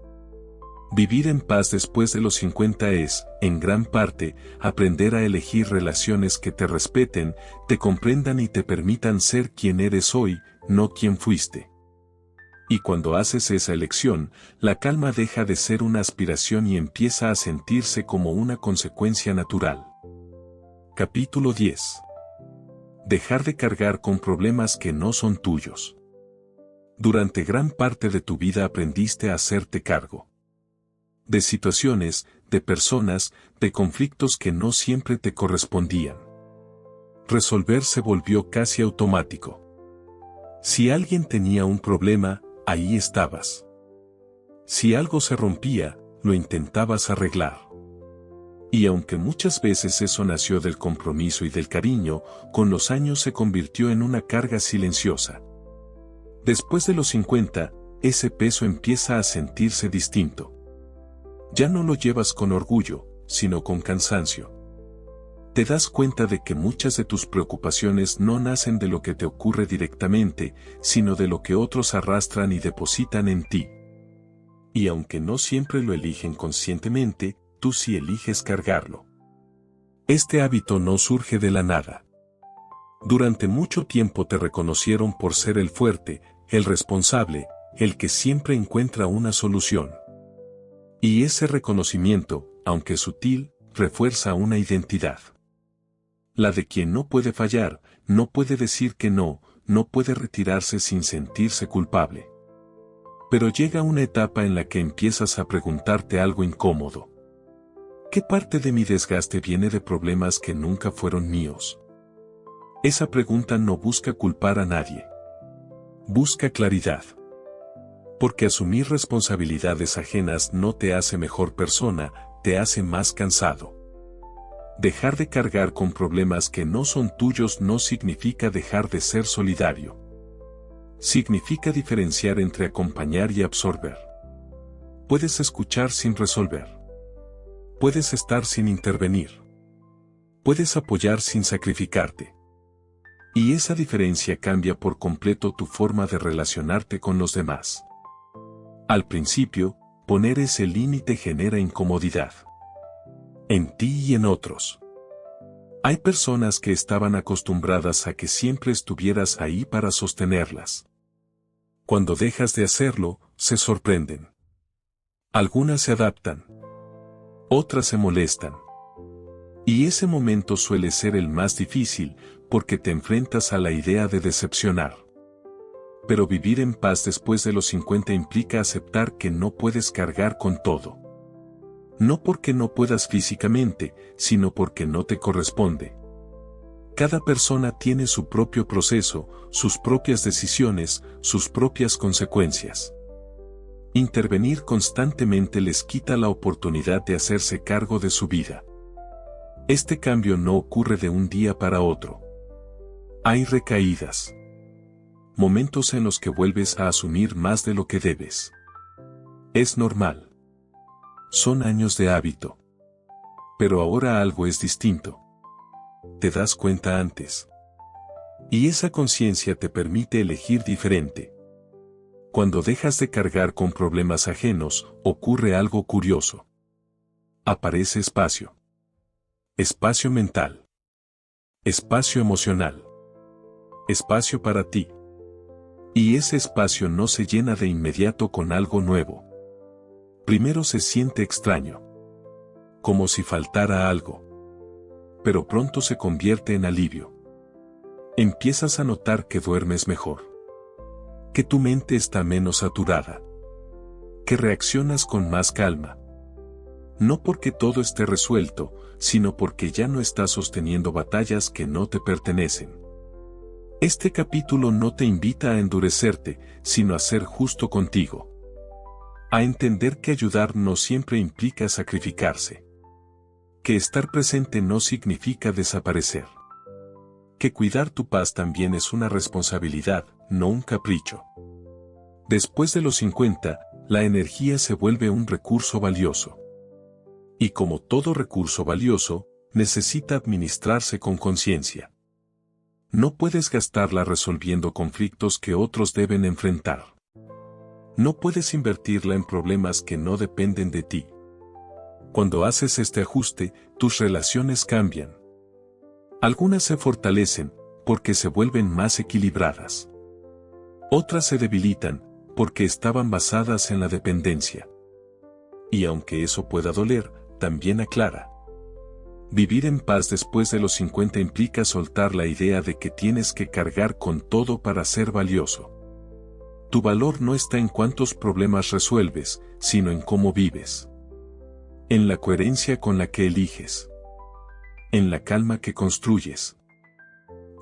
Vivir en paz después de los 50 es, en gran parte, aprender a elegir relaciones que te respeten, te comprendan y te permitan ser quien eres hoy, no quien fuiste. Y cuando haces esa elección, la calma deja de ser una aspiración y empieza a sentirse como una consecuencia natural. Capítulo 10. Dejar de cargar con problemas que no son tuyos. Durante gran parte de tu vida aprendiste a hacerte cargo de situaciones, de personas, de conflictos que no siempre te correspondían. Resolver se volvió casi automático. Si alguien tenía un problema, ahí estabas. Si algo se rompía, lo intentabas arreglar. Y aunque muchas veces eso nació del compromiso y del cariño, con los años se convirtió en una carga silenciosa. Después de los 50, ese peso empieza a sentirse distinto. Ya no lo llevas con orgullo, sino con cansancio. Te das cuenta de que muchas de tus preocupaciones no nacen de lo que te ocurre directamente, sino de lo que otros arrastran y depositan en ti. Y aunque no siempre lo eligen conscientemente, tú sí eliges cargarlo. Este hábito no surge de la nada. Durante mucho tiempo te reconocieron por ser el fuerte, el responsable, el que siempre encuentra una solución. Y ese reconocimiento, aunque sutil, refuerza una identidad. La de quien no puede fallar, no puede decir que no, no puede retirarse sin sentirse culpable. Pero llega una etapa en la que empiezas a preguntarte algo incómodo. ¿Qué parte de mi desgaste viene de problemas que nunca fueron míos? Esa pregunta no busca culpar a nadie. Busca claridad. Porque asumir responsabilidades ajenas no te hace mejor persona, te hace más cansado. Dejar de cargar con problemas que no son tuyos no significa dejar de ser solidario. Significa diferenciar entre acompañar y absorber. Puedes escuchar sin resolver. Puedes estar sin intervenir. Puedes apoyar sin sacrificarte. Y esa diferencia cambia por completo tu forma de relacionarte con los demás. Al principio, poner ese límite genera incomodidad. En ti y en otros. Hay personas que estaban acostumbradas a que siempre estuvieras ahí para sostenerlas. Cuando dejas de hacerlo, se sorprenden. Algunas se adaptan. Otras se molestan. Y ese momento suele ser el más difícil, porque te enfrentas a la idea de decepcionar. Pero vivir en paz después de los 50 implica aceptar que no puedes cargar con todo. No porque no puedas físicamente, sino porque no te corresponde. Cada persona tiene su propio proceso, sus propias decisiones, sus propias consecuencias. Intervenir constantemente les quita la oportunidad de hacerse cargo de su vida. Este cambio no ocurre de un día para otro. Hay recaídas. Momentos en los que vuelves a asumir más de lo que debes. Es normal. Son años de hábito. Pero ahora algo es distinto. Te das cuenta antes. Y esa conciencia te permite elegir diferente. Cuando dejas de cargar con problemas ajenos, ocurre algo curioso. Aparece espacio. Espacio mental. Espacio emocional. Espacio para ti. Y ese espacio no se llena de inmediato con algo nuevo. Primero se siente extraño. Como si faltara algo. pero pronto se convierte en alivio. Empiezas a notar que duermes mejor, que tu mente está menos saturada, que reaccionas con más calma. No porque todo esté resuelto, sino porque ya no estás sosteniendo batallas que no te pertenecen. Este capítulo no te invita a endurecerte, sino a ser justo contigo. A entender que ayudar no siempre implica sacrificarse. Que estar presente no significa desaparecer. Que cuidar tu paz también es una responsabilidad, no un capricho. Después de los 50, la energía se vuelve un recurso valioso. Y como todo recurso valioso, necesita administrarse con conciencia. No puedes gastarla resolviendo conflictos que otros deben enfrentar. No puedes invertirla en problemas que no dependen de ti. Cuando haces este ajuste, tus relaciones cambian. Algunas se fortalecen, porque se vuelven más equilibradas. Otras se debilitan, porque estaban basadas en la dependencia. Y aunque eso pueda doler, también aclara. Vivir en paz después de los 50 implica soltar la idea de que tienes que cargar con todo para ser valioso. Tu valor no está en cuántos problemas resuelves, sino en cómo vives. En la coherencia con la que eliges. En la calma que construyes.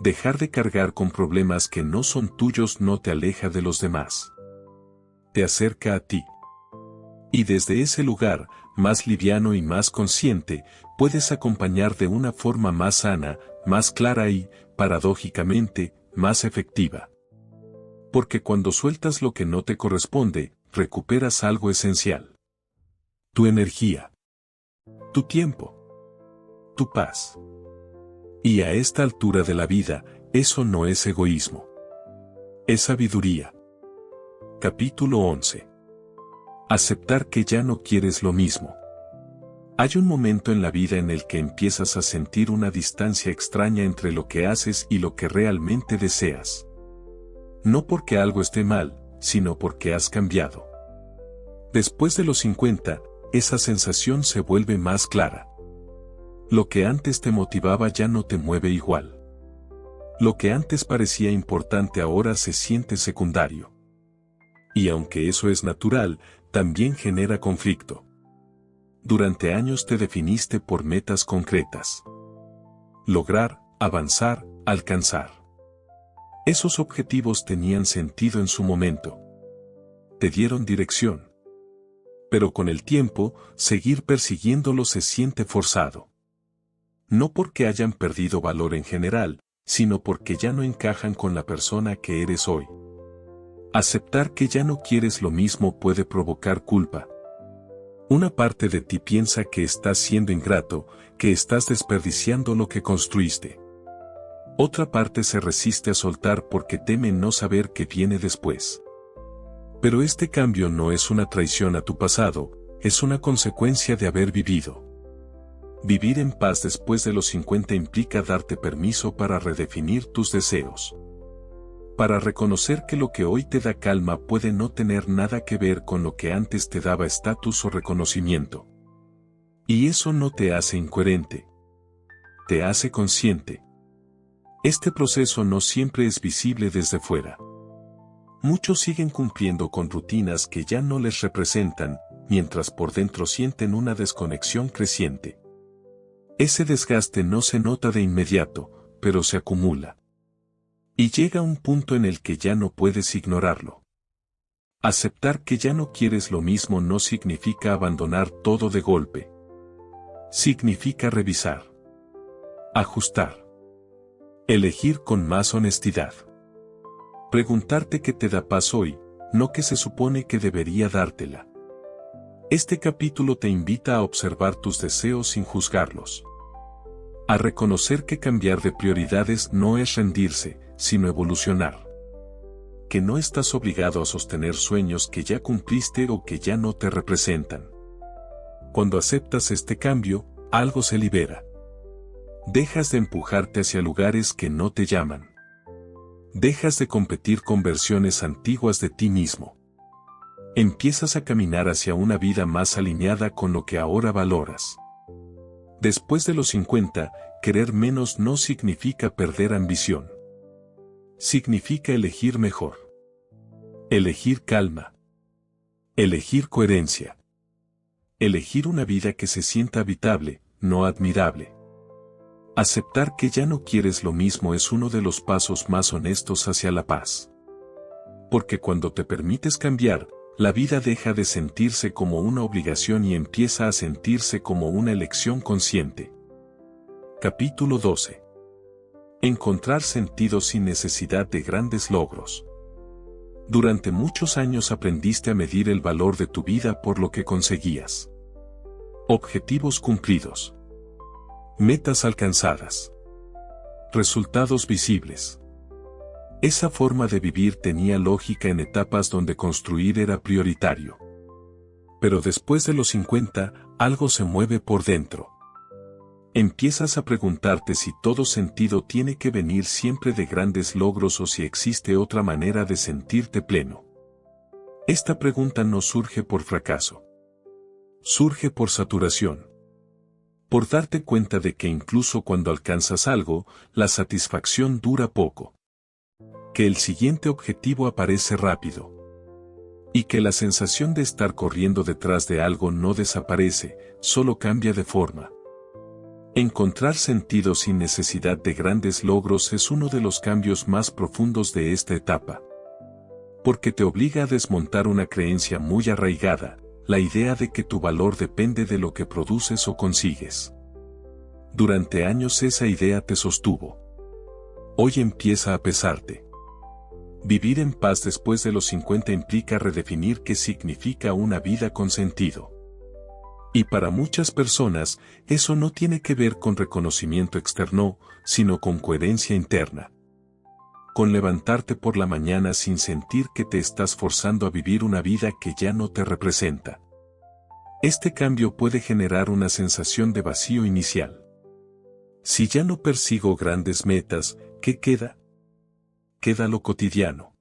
Dejar de cargar con problemas que no son tuyos no te aleja de los demás. Te acerca a ti. Y desde ese lugar, más liviano y más consciente, puedes acompañar de una forma más sana, más clara y, paradójicamente, más efectiva. Porque cuando sueltas lo que no te corresponde, recuperas algo esencial. Tu energía. Tu tiempo. Tu paz. Y a esta altura de la vida, eso no es egoísmo. Es sabiduría. Capítulo 11. Aceptar que ya no quieres lo mismo. Hay un momento en la vida en el que empiezas a sentir una distancia extraña entre lo que haces y lo que realmente deseas. No porque algo esté mal, sino porque has cambiado. Después de los 50, esa sensación se vuelve más clara. Lo que antes te motivaba ya no te mueve igual. Lo que antes parecía importante ahora se siente secundario. Y aunque eso es natural, también genera conflicto. Durante años te definiste por metas concretas. Lograr, avanzar, alcanzar. Esos objetivos tenían sentido en su momento. Te dieron dirección. Pero con el tiempo, seguir persiguiéndolos se siente forzado. No porque hayan perdido valor en general, sino porque ya no encajan con la persona que eres hoy. Aceptar que ya no quieres lo mismo puede provocar culpa. Una parte de ti piensa que estás siendo ingrato, que estás desperdiciando lo que construiste. Otra parte se resiste a soltar porque teme no saber qué viene después. Pero este cambio no es una traición a tu pasado, es una consecuencia de haber vivido. Vivir en paz después de los 50 implica darte permiso para redefinir tus deseos. Para reconocer que lo que hoy te da calma puede no tener nada que ver con lo que antes te daba estatus o reconocimiento. Y eso no te hace incoherente. Te hace consciente. Este proceso no siempre es visible desde fuera. Muchos siguen cumpliendo con rutinas que ya no les representan, mientras por dentro sienten una desconexión creciente. Ese desgaste no se nota de inmediato, pero se acumula. Y llega un punto en el que ya no puedes ignorarlo. Aceptar que ya no quieres lo mismo no significa abandonar todo de golpe. Significa revisar. Ajustar. Elegir con más honestidad. Preguntarte qué te da paz hoy, no qué se supone que debería dártela. Este capítulo te invita a observar tus deseos sin juzgarlos. A reconocer que cambiar de prioridades no es rendirse, sino evolucionar. Que no estás obligado a sostener sueños que ya cumpliste o que ya no te representan. Cuando aceptas este cambio, algo se libera. Dejas de empujarte hacia lugares que no te llaman. Dejas de competir con versiones antiguas de ti mismo. Empiezas a caminar hacia una vida más alineada con lo que ahora valoras. Después de los 50, querer menos no significa perder ambición. Significa elegir mejor. Elegir calma. Elegir coherencia. Elegir una vida que se sienta habitable, no admirable. Aceptar que ya no quieres lo mismo es uno de los pasos más honestos hacia la paz. Porque cuando te permites cambiar, la vida deja de sentirse como una obligación y empieza a sentirse como una elección consciente. Capítulo 12. Encontrar sentido sin necesidad de grandes logros. Durante muchos años aprendiste a medir el valor de tu vida por lo que conseguías. Objetivos cumplidos. Metas alcanzadas. Resultados visibles. Esa forma de vivir tenía lógica en etapas donde construir era prioritario. Pero después de los 50, algo se mueve por dentro. Empiezas a preguntarte si todo sentido tiene que venir siempre de grandes logros o si existe otra manera de sentirte pleno. Esta pregunta no surge por fracaso. Surge por saturación. Por darte cuenta de que incluso cuando alcanzas algo, la satisfacción dura poco. Que el siguiente objetivo aparece rápido. Y que la sensación de estar corriendo detrás de algo no desaparece, solo cambia de forma. Encontrar sentido sin necesidad de grandes logros es uno de los cambios más profundos de esta etapa. Porque te obliga a desmontar una creencia muy arraigada, la idea de que tu valor depende de lo que produces o consigues. Durante años esa idea te sostuvo. Hoy empieza a pesarte. Vivir en paz después de los 50 implica redefinir qué significa una vida con sentido. Y para muchas personas, eso no tiene que ver con reconocimiento externo, sino con coherencia interna. Con levantarte por la mañana sin sentir que te estás forzando a vivir una vida que ya no te representa. Este cambio puede generar una sensación de vacío inicial. Si ya no persigo grandes metas, ¿qué queda? Queda lo cotidiano.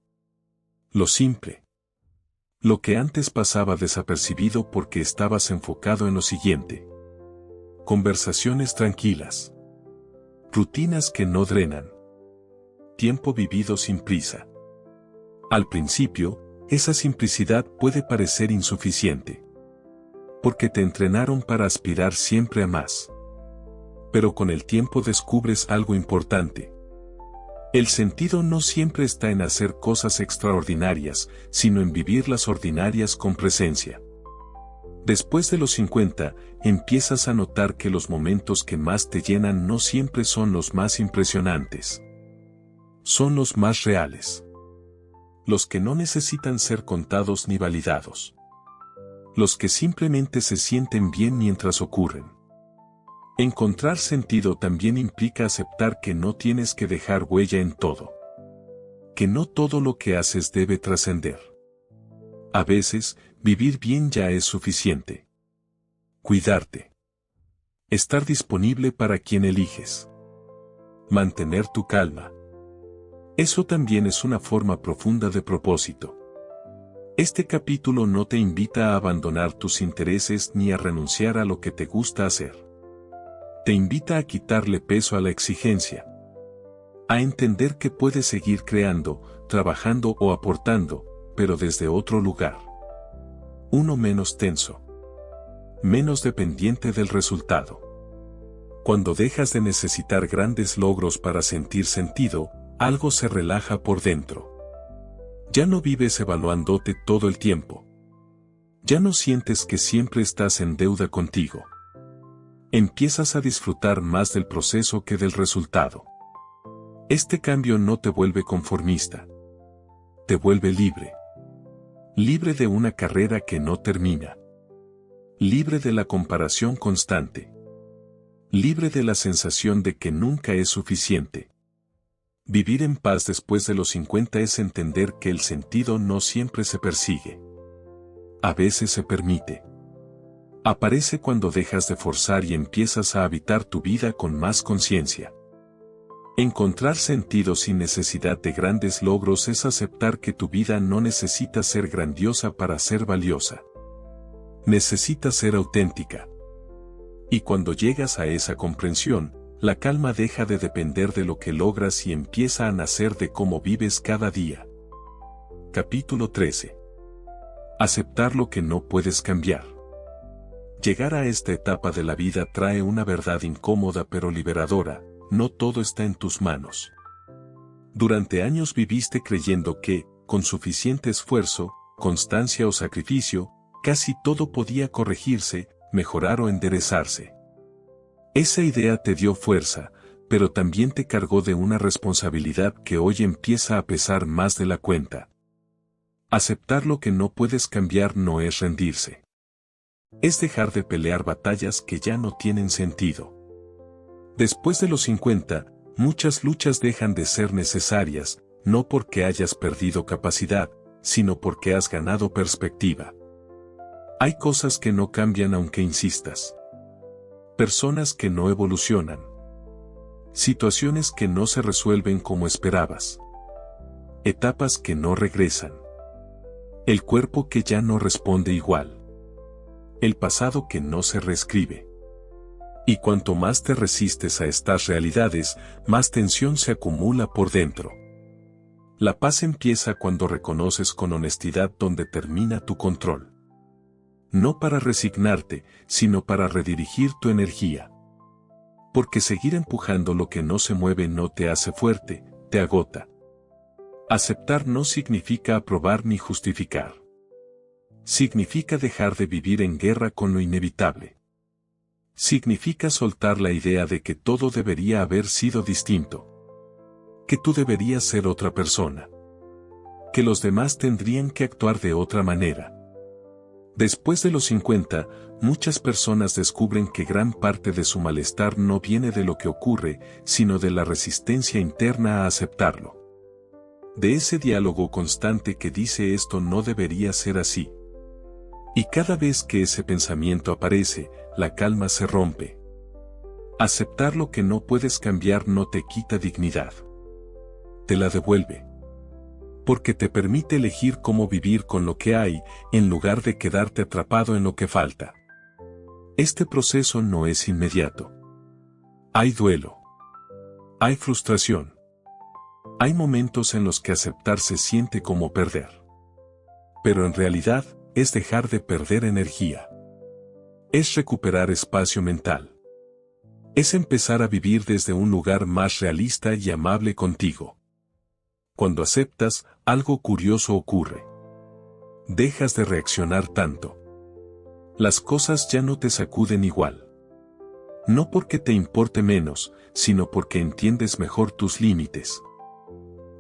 Lo simple. Lo que antes pasaba desapercibido porque estabas enfocado en lo siguiente. Conversaciones tranquilas. Rutinas que no drenan. Tiempo vivido sin prisa. Al principio, esa simplicidad puede parecer insuficiente. Porque te entrenaron para aspirar siempre a más. Pero con el tiempo descubres algo importante. El sentido no siempre está en hacer cosas extraordinarias, sino en vivir las ordinarias con presencia. Después de los 50, empiezas a notar que los momentos que más te llenan no siempre son los más impresionantes. Son los más reales. Los que no necesitan ser contados ni validados. Los que simplemente se sienten bien mientras ocurren. Encontrar sentido también implica aceptar que no tienes que dejar huella en todo. Que no todo lo que haces debe trascender. A veces, vivir bien ya es suficiente. Cuidarte. Estar disponible para quien eliges. Mantener tu calma. Eso también es una forma profunda de propósito. Este capítulo no te invita a abandonar tus intereses ni a renunciar a lo que te gusta hacer. Te invita a quitarle peso a la exigencia. A entender que puedes seguir creando, trabajando o aportando, pero desde otro lugar. Uno menos tenso. Menos dependiente del resultado. Cuando dejas de necesitar grandes logros para sentir sentido, algo se relaja por dentro. Ya no vives evaluándote todo el tiempo. Ya no sientes que siempre estás en deuda contigo. Empiezas a disfrutar más del proceso que del resultado. Este cambio no te vuelve conformista. Te vuelve libre. Libre de una carrera que no termina. Libre de la comparación constante. Libre de la sensación de que nunca es suficiente. Vivir en paz después de los 50 es entender que el sentido no siempre se persigue. A veces se permite. Aparece cuando dejas de forzar y empiezas a habitar tu vida con más conciencia. Encontrar sentido sin necesidad de grandes logros es aceptar que tu vida no necesita ser grandiosa para ser valiosa. Necesita ser auténtica. Y cuando llegas a esa comprensión, la calma deja de depender de lo que logras y empieza a nacer de cómo vives cada día. Capítulo 13. Aceptar lo que no puedes cambiar. Llegar a esta etapa de la vida trae una verdad incómoda pero liberadora: no todo está en tus manos. Durante años viviste creyendo que, con suficiente esfuerzo, constancia o sacrificio, casi todo podía corregirse, mejorar o enderezarse. Esa idea te dio fuerza, pero también te cargó de una responsabilidad que hoy empieza a pesar más de la cuenta. Aceptar lo que no puedes cambiar no es rendirse. Es dejar de pelear batallas que ya no tienen sentido. Después de los 50, muchas luchas dejan de ser necesarias, no porque hayas perdido capacidad, sino porque has ganado perspectiva. Hay cosas que no cambian aunque insistas. Personas que no evolucionan. Situaciones que no se resuelven como esperabas. Etapas que no regresan. El cuerpo que ya no responde igual. El pasado que no se reescribe. Y cuanto más te resistes a estas realidades, más tensión se acumula por dentro. La paz empieza cuando reconoces con honestidad dónde termina tu control. No para resignarte, sino para redirigir tu energía. Porque seguir empujando lo que no se mueve no te hace fuerte, te agota. Aceptar no significa aprobar ni justificar. Significa dejar de vivir en guerra con lo inevitable. Significa soltar la idea de que todo debería haber sido distinto. Que tú deberías ser otra persona. Que los demás tendrían que actuar de otra manera. Después de los 50, muchas personas descubren que gran parte de su malestar no viene de lo que ocurre, sino de la resistencia interna a aceptarlo. De ese diálogo constante que dice esto no debería ser así. Y cada vez que ese pensamiento aparece, la calma se rompe. Aceptar lo que no puedes cambiar no te quita dignidad. Te la devuelve. Porque te permite elegir cómo vivir con lo que hay, en lugar de quedarte atrapado en lo que falta. Este proceso no es inmediato. Hay duelo. Hay frustración. Hay momentos en los que aceptar se siente como perder. Pero en realidad, es dejar de perder energía. Es recuperar espacio mental. Es empezar a vivir desde un lugar más realista y amable contigo. Cuando aceptas, algo curioso ocurre. Dejas de reaccionar tanto. Las cosas ya no te sacuden igual. No porque te importe menos, sino porque entiendes mejor tus límites.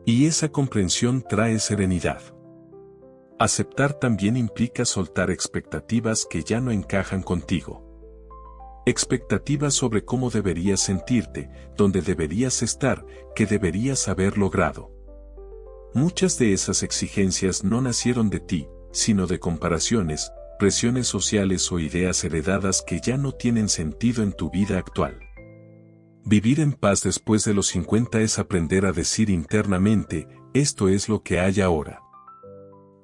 Y esa comprensión trae serenidad. Aceptar también implica soltar expectativas que ya no encajan contigo. Expectativas sobre cómo deberías sentirte, dónde deberías estar, qué deberías haber logrado. Muchas de esas exigencias no nacieron de ti, sino de comparaciones, presiones sociales o ideas heredadas que ya no tienen sentido en tu vida actual. Vivir en paz después de los 50 es aprender a decir internamente: esto es lo que hay ahora.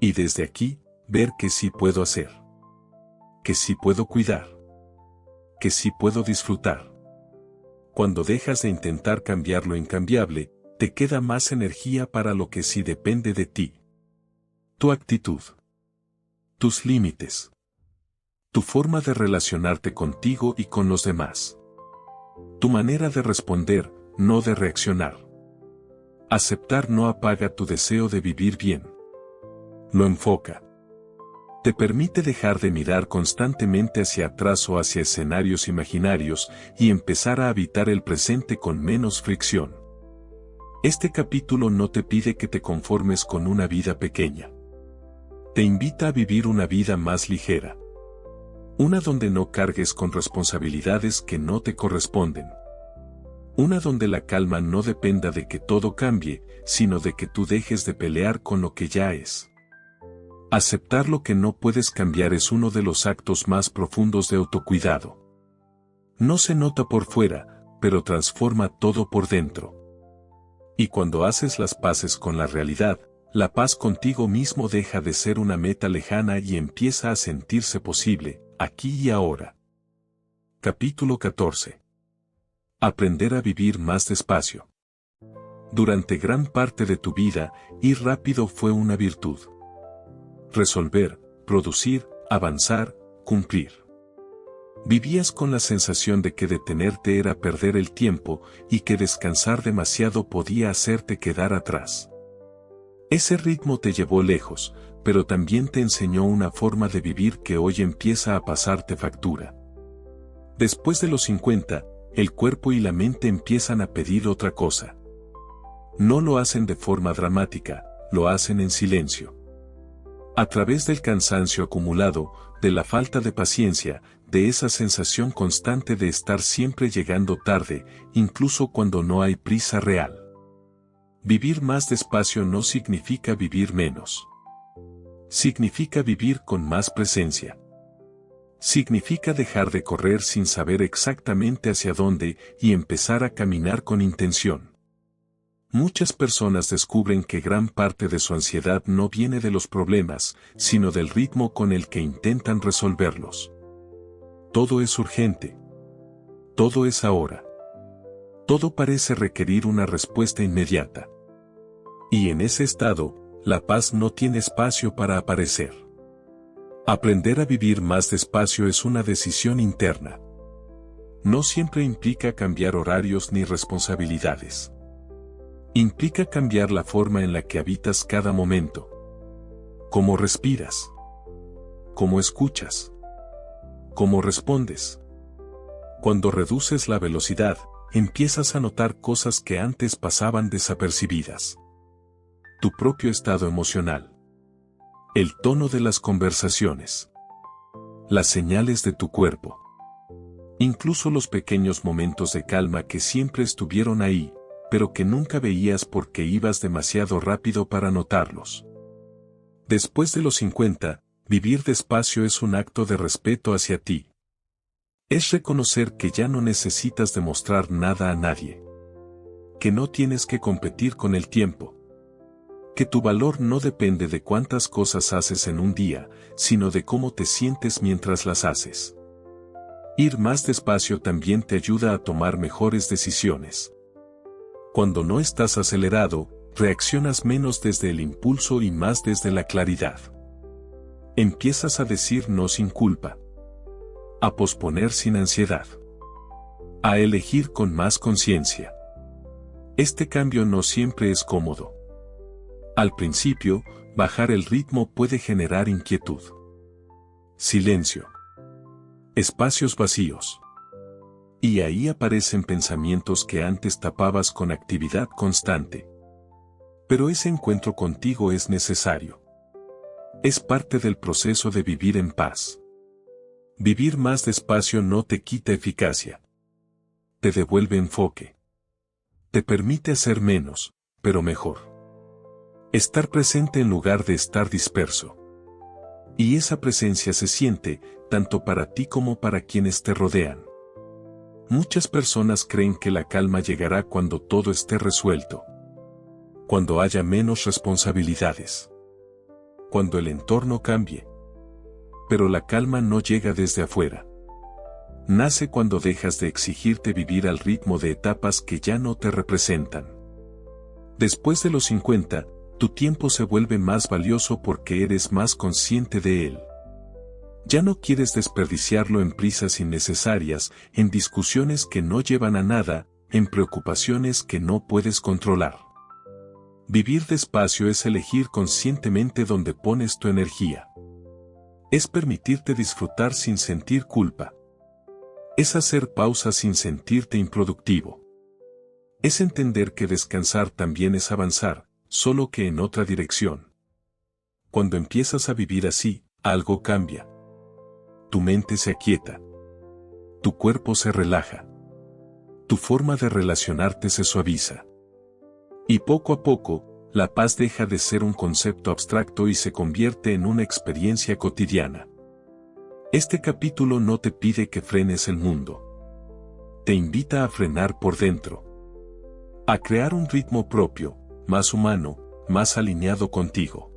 Y desde aquí, ver que sí puedo hacer. Que sí puedo cuidar. Que sí puedo disfrutar. Cuando dejas de intentar cambiar lo incambiable, te queda más energía para lo que sí depende de ti. Tu actitud. Tus límites. Tu forma de relacionarte contigo y con los demás. Tu manera de responder, no de reaccionar. Aceptar no apaga tu deseo de vivir bien. Lo enfoca. Te permite dejar de mirar constantemente hacia atrás o hacia escenarios imaginarios y empezar a habitar el presente con menos fricción. Este capítulo no te pide que te conformes con una vida pequeña. Te invita a vivir una vida más ligera. Una donde no cargues con responsabilidades que no te corresponden. Una donde la calma no dependa de que todo cambie, sino de que tú dejes de pelear con lo que ya es. Aceptar lo que no puedes cambiar es uno de los actos más profundos de autocuidado. No se nota por fuera, pero transforma todo por dentro. Y cuando haces las paces con la realidad, la paz contigo mismo deja de ser una meta lejana y empieza a sentirse posible, aquí y ahora. Capítulo 14. Aprender a vivir más despacio. Durante gran parte de tu vida, ir rápido fue una virtud. Resolver, producir, avanzar, cumplir. Vivías con la sensación de que detenerte era perder el tiempo y que descansar demasiado podía hacerte quedar atrás. Ese ritmo te llevó lejos, pero también te enseñó una forma de vivir que hoy empieza a pasarte factura. Después de los 50, el cuerpo y la mente empiezan a pedir otra cosa. No lo hacen de forma dramática, lo hacen en silencio. A través del cansancio acumulado, de la falta de paciencia, de esa sensación constante de estar siempre llegando tarde, incluso cuando no hay prisa real. Vivir más despacio no significa vivir menos. Significa vivir con más presencia. Significa dejar de correr sin saber exactamente hacia dónde y empezar a caminar con intención. Muchas personas descubren que gran parte de su ansiedad no viene de los problemas, sino del ritmo con el que intentan resolverlos. Todo es urgente. Todo es ahora. Todo parece requerir una respuesta inmediata. Y en ese estado, la paz no tiene espacio para aparecer. Aprender a vivir más despacio es una decisión interna. No siempre implica cambiar horarios ni responsabilidades. Implica cambiar la forma en la que habitas cada momento. Cómo respiras. Cómo escuchas. Cómo respondes. Cuando reduces la velocidad, empiezas a notar cosas que antes pasaban desapercibidas. Tu propio estado emocional. El tono de las conversaciones. Las señales de tu cuerpo. Incluso los pequeños momentos de calma que siempre estuvieron ahí, pero que nunca veías porque ibas demasiado rápido para notarlos. Después de los 50, vivir despacio es un acto de respeto hacia ti. Es reconocer que ya no necesitas demostrar nada a nadie. Que no tienes que competir con el tiempo. Que tu valor no depende de cuántas cosas haces en un día, sino de cómo te sientes mientras las haces. Ir más despacio también te ayuda a tomar mejores decisiones. Cuando no estás acelerado, reaccionas menos desde el impulso y más desde la claridad. Empiezas a decir no sin culpa. A posponer sin ansiedad. A elegir con más conciencia. Este cambio no siempre es cómodo. Al principio, bajar el ritmo puede generar inquietud. Silencio. Espacios vacíos. Y ahí aparecen pensamientos que antes tapabas con actividad constante. Pero ese encuentro contigo es necesario. Es parte del proceso de vivir en paz. Vivir más despacio no te quita eficacia. Te devuelve enfoque. Te permite hacer menos, pero mejor. Estar presente en lugar de estar disperso. Y esa presencia se siente, tanto para ti como para quienes te rodean. Muchas personas creen que la calma llegará cuando todo esté resuelto. Cuando haya menos responsabilidades. Cuando el entorno cambie. Pero la calma no llega desde afuera. Nace cuando dejas de exigirte vivir al ritmo de etapas que ya no te representan. Después de los 50, tu tiempo se vuelve más valioso porque eres más consciente de él. Ya no quieres desperdiciarlo en prisas innecesarias, en discusiones que no llevan a nada, en preocupaciones que no puedes controlar. Vivir despacio es elegir conscientemente dónde pones tu energía. Es permitirte disfrutar sin sentir culpa. Es hacer pausas sin sentirte improductivo. Es entender que descansar también es avanzar, solo que en otra dirección. Cuando empiezas a vivir así, algo cambia. Tu mente se aquieta. Tu cuerpo se relaja. Tu forma de relacionarte se suaviza. Y poco a poco, la paz deja de ser un concepto abstracto y se convierte en una experiencia cotidiana. Este capítulo no te pide que frenes el mundo. Te invita a frenar por dentro. A crear un ritmo propio, más humano, más alineado contigo.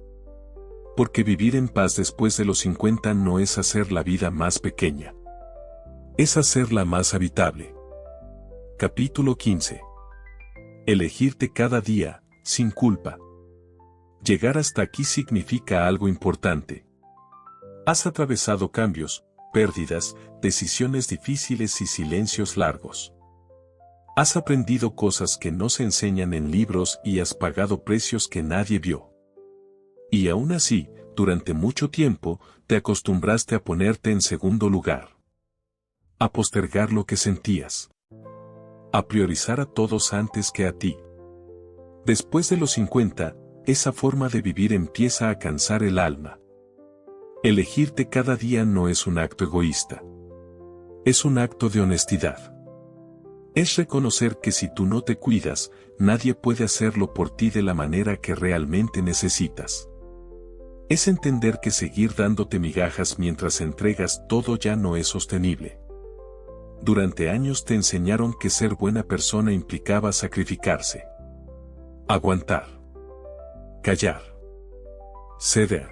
Porque vivir en paz después de los 50 no es hacer la vida más pequeña. es hacerla más habitable. Capítulo 15. Elegirte cada día, sin culpa. Llegar hasta aquí significa algo importante. Has atravesado cambios, pérdidas, decisiones difíciles y silencios largos. Has aprendido cosas que no se enseñan en libros y has pagado precios que nadie vio. Y aún así, durante mucho tiempo, te acostumbraste a ponerte en segundo lugar. A postergar lo que sentías. A priorizar a todos antes que a ti. Después de los 50, esa forma de vivir empieza a cansar el alma. Elegirte cada día no es un acto egoísta. Es un acto de honestidad. Es reconocer que si tú no te cuidas, nadie puede hacerlo por ti de la manera que realmente necesitas. Es entender que seguir dándote migajas mientras entregas todo ya no es sostenible. Durante años te enseñaron que ser buena persona implicaba sacrificarse. Aguantar. Callar. Ceder.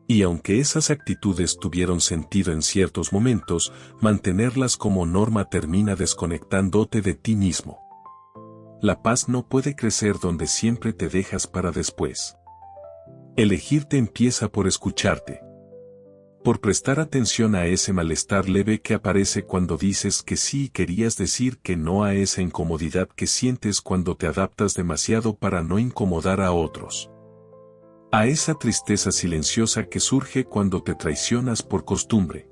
Y aunque esas actitudes tuvieron sentido en ciertos momentos, mantenerlas como norma termina desconectándote de ti mismo. La paz no puede crecer donde siempre te dejas para después. Elegirte empieza por escucharte. Por prestar atención a ese malestar leve que aparece cuando dices que sí y querías decir que no a esa incomodidad que sientes cuando te adaptas demasiado para no incomodar a otros. A esa tristeza silenciosa que surge cuando te traicionas por costumbre.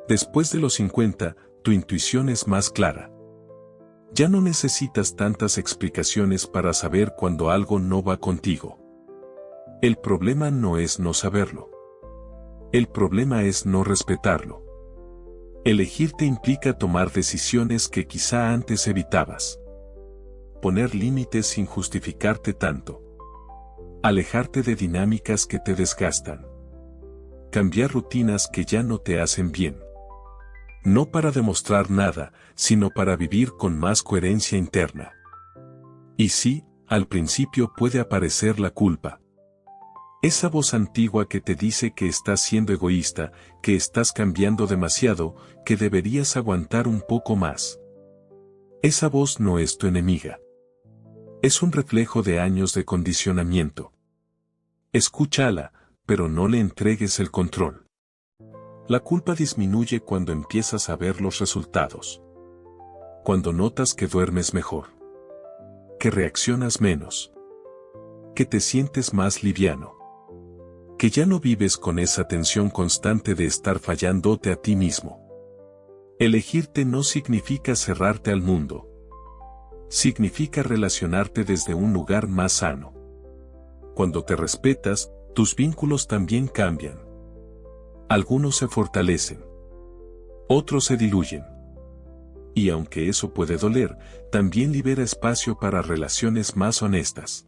Después de los 50, tu intuición es más clara. Ya no necesitas tantas explicaciones para saber cuando algo no va contigo. El problema no es no saberlo. El problema es no respetarlo. Elegirte implica tomar decisiones que quizá antes evitabas. Poner límites sin justificarte tanto. Alejarte de dinámicas que te desgastan. Cambiar rutinas que ya no te hacen bien. No para demostrar nada, sino para vivir con más coherencia interna. Y sí, al principio puede aparecer la culpa. Esa voz antigua que te dice que estás siendo egoísta, que estás cambiando demasiado, que deberías aguantar un poco más. Esa voz no es tu enemiga. Es un reflejo de años de condicionamiento. Escúchala, pero no le entregues el control. La culpa disminuye cuando empiezas a ver los resultados. Cuando notas que duermes mejor. Que reaccionas menos. Que te sientes más liviano. Que ya no vives con esa tensión constante de estar fallándote a ti mismo. Elegirte no significa cerrarte al mundo. Significa relacionarte desde un lugar más sano. Cuando te respetas, tus vínculos también cambian. Algunos se fortalecen. Otros se diluyen. Y aunque eso puede doler, también libera espacio para relaciones más honestas.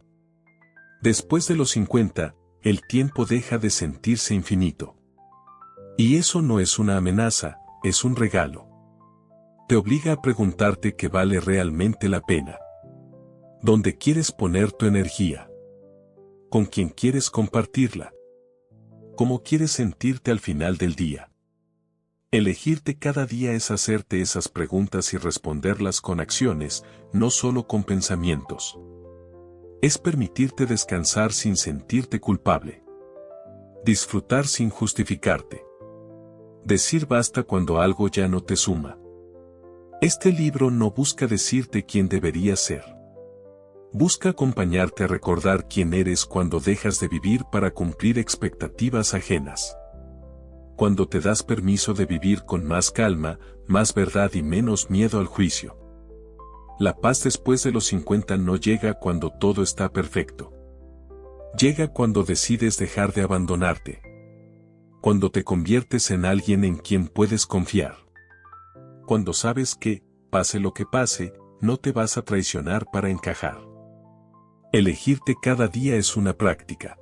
Después de los 50, el tiempo deja de sentirse infinito. Y eso no es una amenaza, es un regalo. Te obliga a preguntarte qué vale realmente la pena. ¿Dónde quieres poner tu energía? ¿Con quién quieres compartirla? ¿Cómo quieres sentirte al final del día? Elegirte cada día es hacerte esas preguntas y responderlas con acciones, no solo con pensamientos. Es permitirte descansar sin sentirte culpable. Disfrutar sin justificarte. Decir basta cuando algo ya no te suma. Este libro no busca decirte quién deberías ser. Busca acompañarte a recordar quién eres cuando dejas de vivir para cumplir expectativas ajenas. Cuando te das permiso de vivir con más calma, más verdad y menos miedo al juicio. La paz después de los 50 no llega cuando todo está perfecto. Llega cuando decides dejar de abandonarte. Cuando te conviertes en alguien en quien puedes confiar. Cuando sabes que, pase lo que pase, no te vas a traicionar para encajar. Elegirte cada día es una práctica.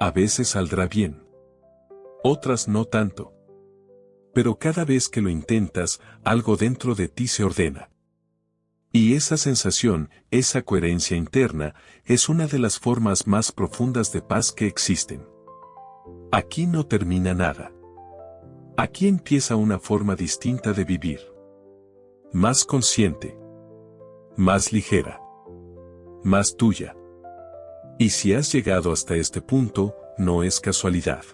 A veces saldrá bien. Otras no tanto. Pero cada vez que lo intentas, algo dentro de ti se ordena. Y esa sensación, esa coherencia interna, es una de las formas más profundas de paz que existen. Aquí no termina nada. Aquí empieza una forma distinta de vivir. Más consciente. Más ligera. Más tuya. Y si has llegado hasta este punto, no es casualidad.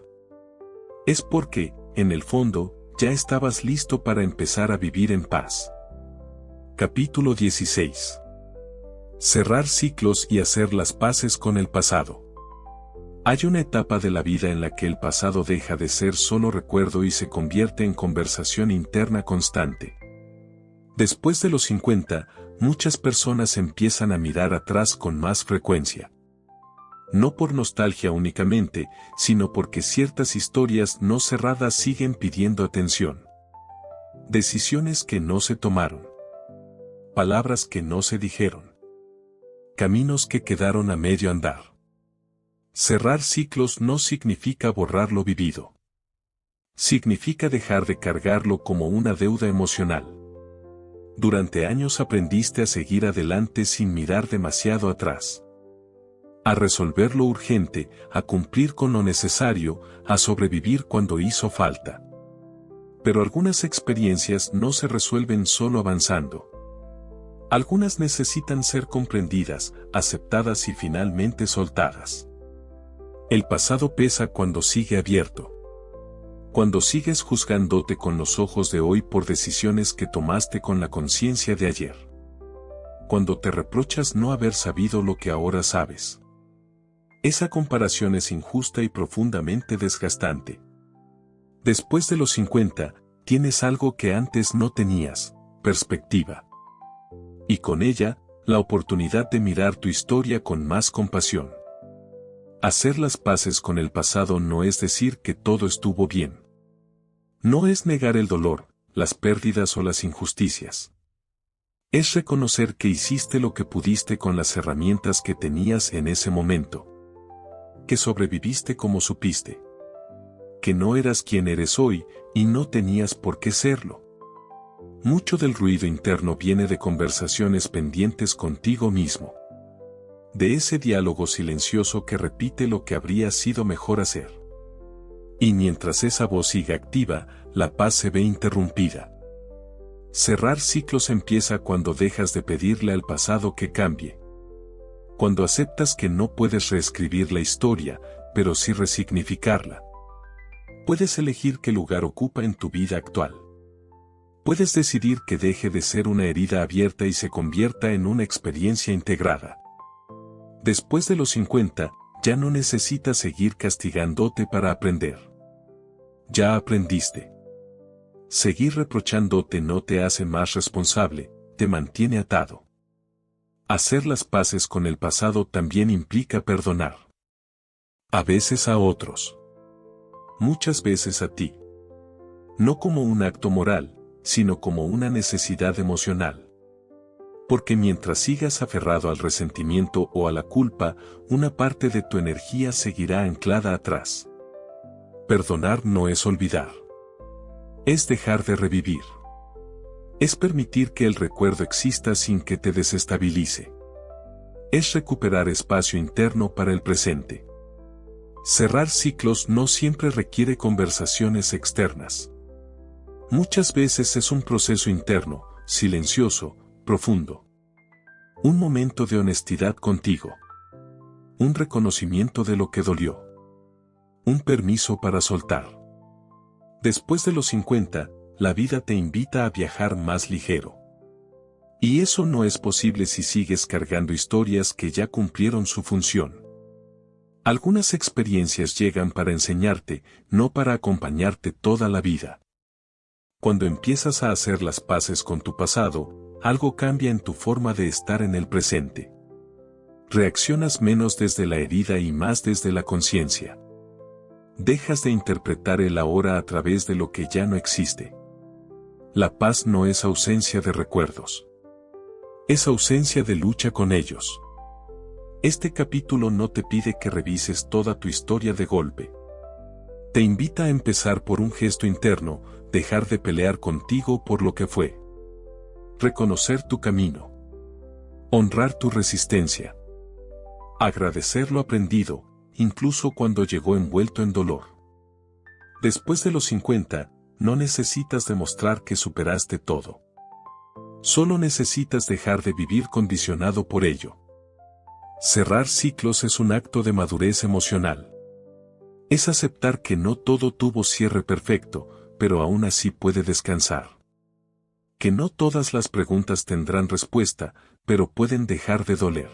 Es porque, en el fondo, ya estabas listo para empezar a vivir en paz. Capítulo 16. Cerrar ciclos y hacer las paces con el pasado. Hay una etapa de la vida en la que el pasado deja de ser solo recuerdo y se convierte en conversación interna constante. Después de los 50, muchas personas empiezan a mirar atrás con más frecuencia. No por nostalgia únicamente, sino porque ciertas historias no cerradas siguen pidiendo atención. Decisiones que no se tomaron. Palabras que no se dijeron. Caminos que quedaron a medio andar. Cerrar ciclos no significa borrar lo vivido. Significa dejar de cargarlo como una deuda emocional. Durante años aprendiste a seguir adelante sin mirar demasiado atrás. A resolver lo urgente, a cumplir con lo necesario, a sobrevivir cuando hizo falta. Pero algunas experiencias no se resuelven solo avanzando. Algunas necesitan ser comprendidas, aceptadas y finalmente soltadas. El pasado pesa cuando sigue abierto. Cuando sigues juzgándote con los ojos de hoy por decisiones que tomaste con la conciencia de ayer. Cuando te reprochas no haber sabido lo que ahora sabes. Esa comparación es injusta y profundamente desgastante. Después de los 50, tienes algo que antes no tenías, perspectiva. Y con ella, la oportunidad de mirar tu historia con más compasión. Hacer las paces con el pasado no es decir que todo estuvo bien. No es negar el dolor, las pérdidas o las injusticias. Es reconocer que hiciste lo que pudiste con las herramientas que tenías en ese momento. Que sobreviviste como supiste. Que no eras quien eres hoy, y no tenías por qué serlo. Mucho del ruido interno viene de conversaciones pendientes contigo mismo. De ese diálogo silencioso que repite lo que habría sido mejor hacer. Y mientras esa voz sigue activa, la paz se ve interrumpida. Cerrar ciclos empieza cuando dejas de pedirle al pasado que cambie. Cuando aceptas que no puedes reescribir la historia, pero sí resignificarla. Puedes elegir qué lugar ocupa en tu vida actual. Puedes decidir que deje de ser una herida abierta y se convierta en una experiencia integrada. Después de los 50, ya no necesitas seguir castigándote para aprender. Ya aprendiste. Seguir reprochándote no te hace más responsable, te mantiene atado. Hacer las paces con el pasado también implica perdonar. A veces a otros. Muchas veces a ti. No como un acto moral, sino como una necesidad emocional. Porque mientras sigas aferrado al resentimiento o a la culpa, una parte de tu energía seguirá anclada atrás. Perdonar no es olvidar. Es dejar de revivir. Es permitir que el recuerdo exista sin que te desestabilice. Es recuperar espacio interno para el presente. Cerrar ciclos no siempre requiere conversaciones externas. Muchas veces es un proceso interno, silencioso, profundo. Un momento de honestidad contigo. Un reconocimiento de lo que dolió. Un permiso para soltar. Después de los 50, la vida te invita a viajar más ligero. Y eso no es posible si sigues cargando historias que ya cumplieron su función. Algunas experiencias llegan para enseñarte, no para acompañarte toda la vida. Cuando empiezas a hacer las paces con tu pasado, algo cambia en tu forma de estar en el presente. Reaccionas menos desde la herida y más desde la conciencia. Dejas de interpretar el ahora a través de lo que ya no existe. La paz no es ausencia de recuerdos. Es ausencia de lucha con ellos. Este capítulo no te pide que revises toda tu historia de golpe. Te invita a empezar por un gesto interno, dejar de pelear contigo por lo que fue. Reconocer tu camino. Honrar tu resistencia. Agradecer lo aprendido, incluso cuando llegó envuelto en dolor. Después de los 50, no necesitas demostrar que superaste todo. Solo necesitas dejar de vivir condicionado por ello. Cerrar ciclos es un acto de madurez emocional. Es aceptar que no todo tuvo cierre perfecto, pero aún así puede descansar. Que no todas las preguntas tendrán respuesta, pero pueden dejar de doler.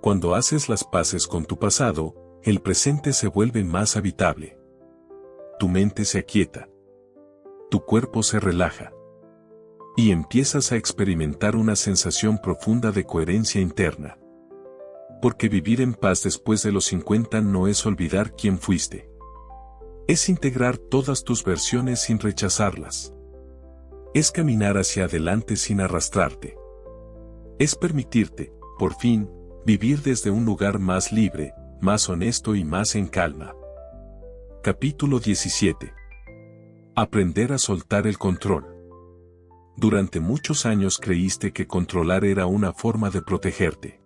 Cuando haces las paces con tu pasado, el presente se vuelve más habitable. Tu mente se aquieta. Tu cuerpo se relaja. Y empiezas a experimentar una sensación profunda de coherencia interna. Porque vivir en paz después de los 50 no es olvidar quién fuiste. Es integrar todas tus versiones sin rechazarlas. Es caminar hacia adelante sin arrastrarte. Es permitirte, por fin, vivir desde un lugar más libre, más honesto y más en calma. Capítulo 17. Aprender a soltar el control. Durante muchos años creíste que controlar era una forma de protegerte.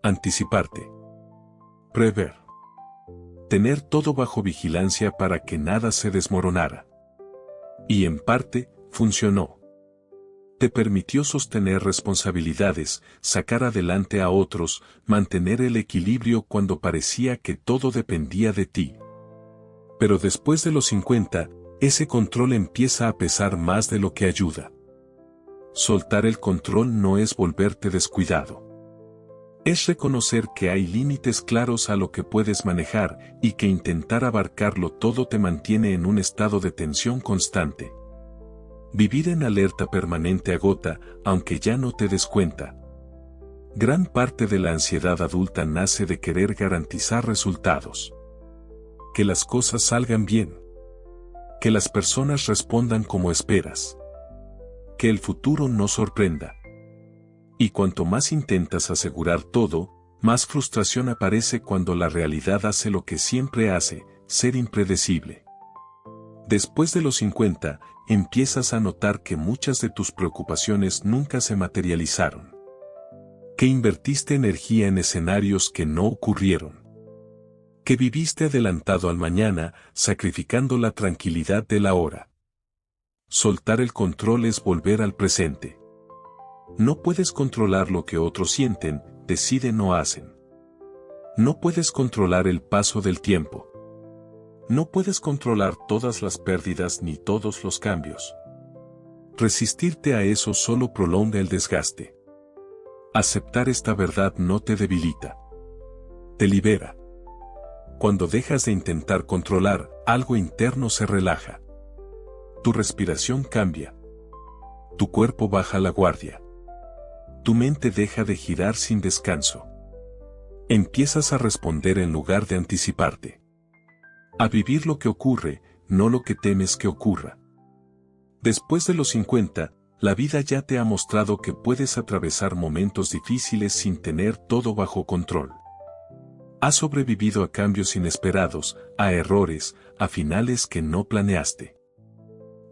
Anticiparte. Prever. Tener todo bajo vigilancia para que nada se desmoronara. Y en parte, funcionó. Te permitió sostener responsabilidades, sacar adelante a otros, mantener el equilibrio cuando parecía que todo dependía de ti. Pero después de los 50, ese control empieza a pesar más de lo que ayuda. Soltar el control no es volverte descuidado. Es reconocer que hay límites claros a lo que puedes manejar y que intentar abarcarlo todo te mantiene en un estado de tensión constante. Vivir en alerta permanente agota, aunque ya no te des cuenta. Gran parte de la ansiedad adulta nace de querer garantizar resultados. Que las cosas salgan bien. Que las personas respondan como esperas. Que el futuro no sorprenda. Y cuanto más intentas asegurar todo, más frustración aparece cuando la realidad hace lo que siempre hace, ser impredecible. Después de los 50, empiezas a notar que muchas de tus preocupaciones nunca se materializaron. Que invertiste energía en escenarios que no ocurrieron. Que viviste adelantado al mañana, sacrificando la tranquilidad de la hora. Soltar el control es volver al presente. No puedes controlar lo que otros sienten, deciden o hacen. No puedes controlar el paso del tiempo. No puedes controlar todas las pérdidas ni todos los cambios. Resistirte a eso solo prolonga el desgaste. Aceptar esta verdad no te debilita. Te libera. Cuando dejas de intentar controlar, algo interno se relaja. Tu respiración cambia. Tu cuerpo baja la guardia. Tu mente deja de girar sin descanso. Empiezas a responder en lugar de anticiparte. A vivir lo que ocurre, no lo que temes que ocurra. Después de los 50, la vida ya te ha mostrado que puedes atravesar momentos difíciles sin tener todo bajo control. Has sobrevivido a cambios inesperados, a errores, a finales que no planeaste.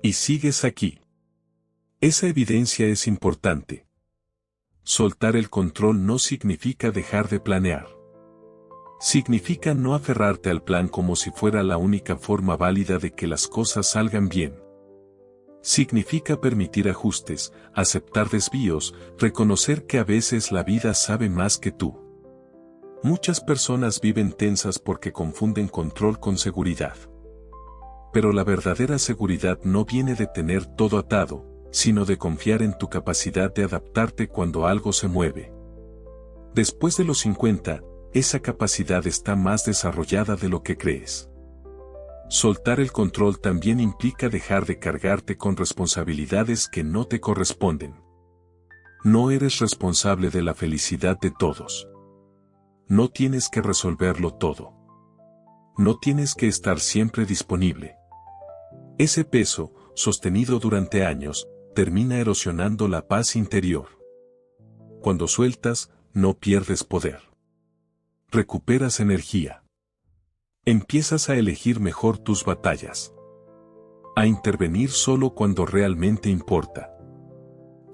Y sigues aquí. Esa evidencia es importante. Soltar el control no significa dejar de planear. Significa no aferrarte al plan como si fuera la única forma válida de que las cosas salgan bien. Significa permitir ajustes, aceptar desvíos, reconocer que a veces la vida sabe más que tú. Muchas personas viven tensas porque confunden control con seguridad. Pero la verdadera seguridad no viene de tener todo atado, sino de confiar en tu capacidad de adaptarte cuando algo se mueve. Después de los 50, esa capacidad está más desarrollada de lo que crees. Soltar el control también implica dejar de cargarte con responsabilidades que no te corresponden. No eres responsable de la felicidad de todos. No tienes que resolverlo todo. No tienes que estar siempre disponible. Ese peso, sostenido durante años, termina erosionando la paz interior. Cuando sueltas, no pierdes poder. Recuperas energía. Empiezas a elegir mejor tus batallas. A intervenir solo cuando realmente importa.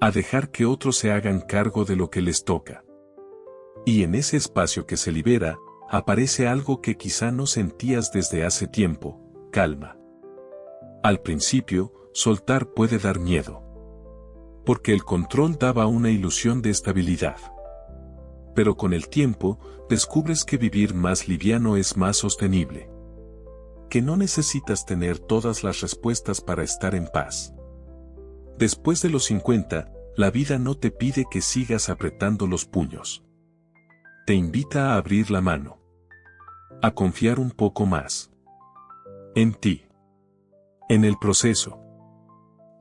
A dejar que otros se hagan cargo de lo que les toca. Y en ese espacio que se libera, aparece algo que quizá no sentías desde hace tiempo: calma. Al principio, soltar puede dar miedo. Porque el control daba una ilusión de estabilidad. Pero con el tiempo, descubres que vivir más liviano es más sostenible. Que no necesitas tener todas las respuestas para estar en paz. Después de los 50, la vida no te pide que sigas apretando los puños. Te invita a abrir la mano. A confiar un poco más. En ti. En el proceso.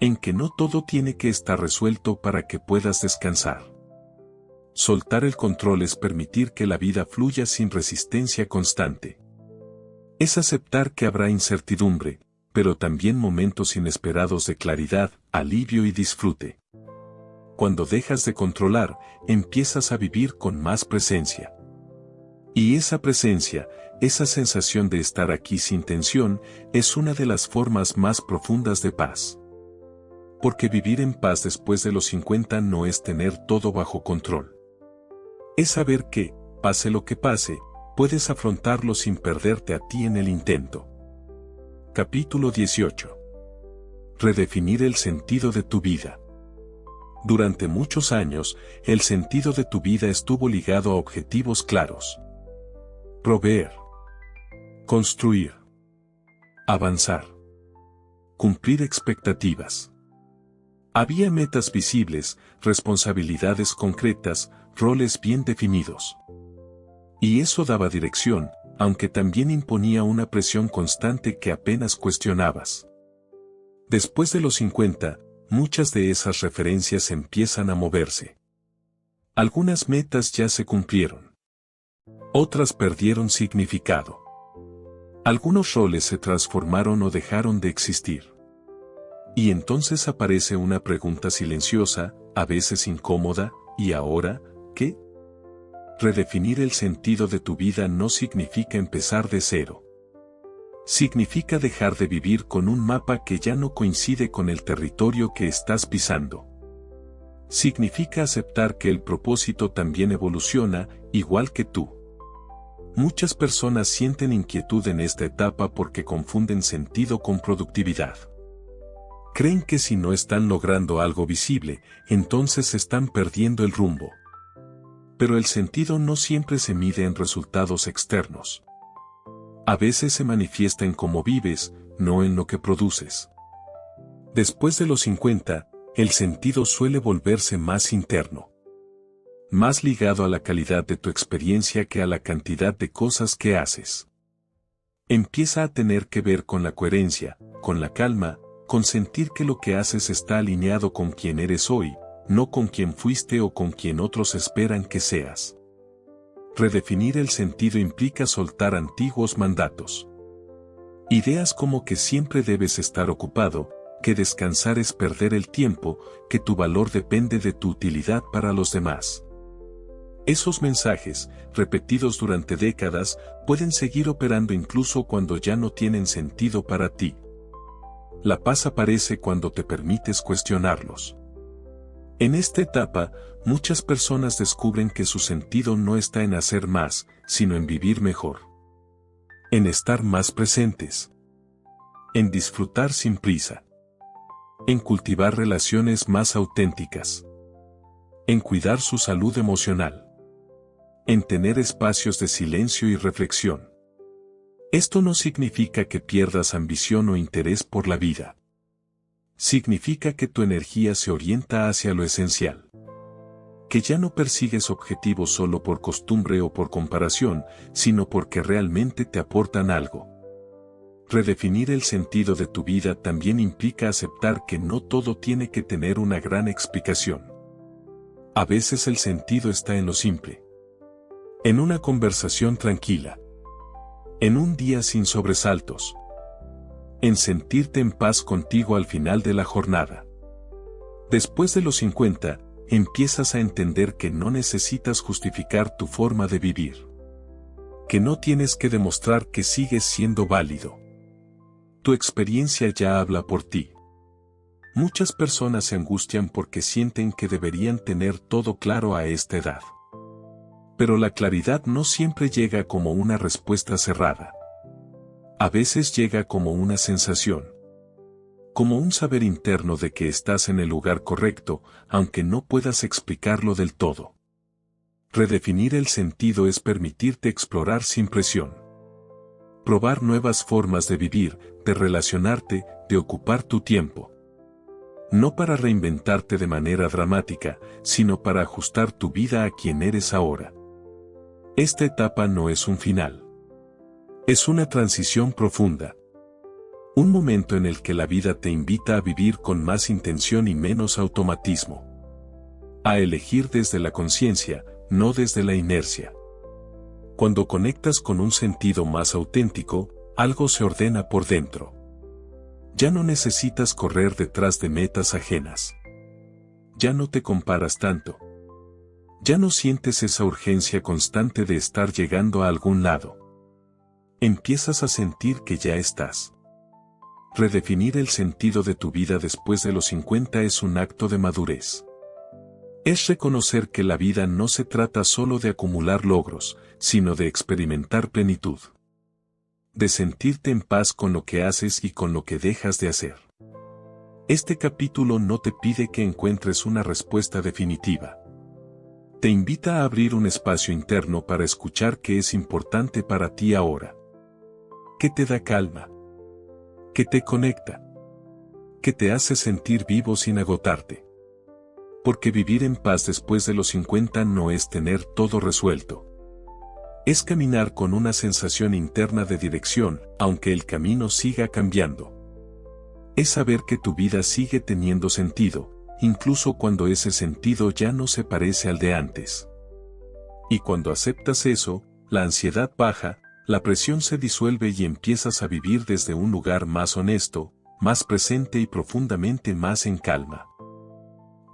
En que no todo tiene que estar resuelto para que puedas descansar. Soltar el control es permitir que la vida fluya sin resistencia constante. Es aceptar que habrá incertidumbre, pero también momentos inesperados de claridad, alivio y disfrute. Cuando dejas de controlar, empiezas a vivir con más presencia. Y esa presencia, esa sensación de estar aquí sin tensión, es una de las formas más profundas de paz. Porque vivir en paz después de los 50 no es tener todo bajo control. Es saber que, pase lo que pase, puedes afrontarlo sin perderte a ti en el intento. Capítulo 18. Redefinir el sentido de tu vida. Durante muchos años, el sentido de tu vida estuvo ligado a objetivos claros. Proveer. Construir. Avanzar. Cumplir expectativas. Había metas visibles, responsabilidades concretas, roles bien definidos. Y eso daba dirección, aunque también imponía una presión constante que apenas cuestionabas. Después de los 50, muchas de esas referencias empiezan a moverse. Algunas metas ya se cumplieron. Otras perdieron significado. Algunos roles se transformaron o dejaron de existir. Y entonces aparece una pregunta silenciosa, a veces incómoda, ¿y ahora, qué? Redefinir el sentido de tu vida no significa empezar de cero. Significa dejar de vivir con un mapa que ya no coincide con el territorio que estás pisando. Significa aceptar que el propósito también evoluciona, igual que tú. Muchas personas sienten inquietud en esta etapa porque confunden sentido con productividad. Creen que si no están logrando algo visible, entonces están perdiendo el rumbo. Pero el sentido no siempre se mide en resultados externos. A veces se manifiesta en cómo vives, no en lo que produces. Después de los 50, el sentido suele volverse más interno. Más ligado a la calidad de tu experiencia que a la cantidad de cosas que haces. Empieza a tener que ver con la coherencia, con la calma, con sentir que lo que haces está alineado con quien eres hoy, no con quien fuiste o con quien otros esperan que seas. Redefinir el sentido implica soltar antiguos mandatos. Ideas como que siempre debes estar ocupado, que descansar es perder el tiempo, que tu valor depende de tu utilidad para los demás. Esos mensajes, repetidos durante décadas, pueden seguir operando incluso cuando ya no tienen sentido para ti. La paz aparece cuando te permites cuestionarlos. En esta etapa, muchas personas descubren que su sentido no está en hacer más, sino en vivir mejor. En estar más presentes. En disfrutar sin prisa. En cultivar relaciones más auténticas. En cuidar su salud emocional. En tener espacios de silencio y reflexión. Esto no significa que pierdas ambición o interés por la vida. Significa que tu energía se orienta hacia lo esencial. Que ya no persigues objetivos solo por costumbre o por comparación, sino porque realmente te aportan algo. Redefinir el sentido de tu vida también implica aceptar que no todo tiene que tener una gran explicación. A veces el sentido está en lo simple. En una conversación tranquila. En un día sin sobresaltos. En sentirte en paz contigo al final de la jornada. Después de los 50, empiezas a entender que no necesitas justificar tu forma de vivir. Que no tienes que demostrar que sigues siendo válido. Tu experiencia ya habla por ti. Muchas personas se angustian porque sienten que deberían tener todo claro a esta edad. Pero la claridad no siempre llega como una respuesta cerrada. A veces llega como una sensación. como un saber interno de que estás en el lugar correcto, aunque no puedas explicarlo del todo. Redefinir el sentido es permitirte explorar sin presión. Probar nuevas formas de vivir, de relacionarte, de ocupar tu tiempo. No para reinventarte de manera dramática, sino para ajustar tu vida a quien eres ahora. Esta etapa no es un final. Es una transición profunda. Un momento en el que la vida te invita a vivir con más intención y menos automatismo. A elegir desde la conciencia, no desde la inercia. Cuando conectas con un sentido más auténtico, algo se ordena por dentro. Ya no necesitas correr detrás de metas ajenas. Ya no te comparas tanto. Ya no sientes esa urgencia constante de estar llegando a algún lado. Empiezas a sentir que ya estás. Redefinir el sentido de tu vida después de los 50 es un acto de madurez. Es reconocer que la vida no se trata solo de acumular logros, sino de experimentar plenitud. De sentirte en paz con lo que haces y con lo que dejas de hacer. Este capítulo no te pide que encuentres una respuesta definitiva. Te invita a abrir un espacio interno para escuchar qué es importante para ti ahora. ¿Qué te da calma? ¿Qué te conecta? ¿Qué te hace sentir vivo sin agotarte? Porque vivir en paz después de los 50 no es tener todo resuelto. Es caminar con una sensación interna de dirección, aunque el camino siga cambiando. Es saber que tu vida sigue teniendo sentido, incluso cuando ese sentido ya no se parece al de antes. Y cuando aceptas eso, la ansiedad baja, la presión se disuelve y empiezas a vivir desde un lugar más honesto, más presente y profundamente más en calma.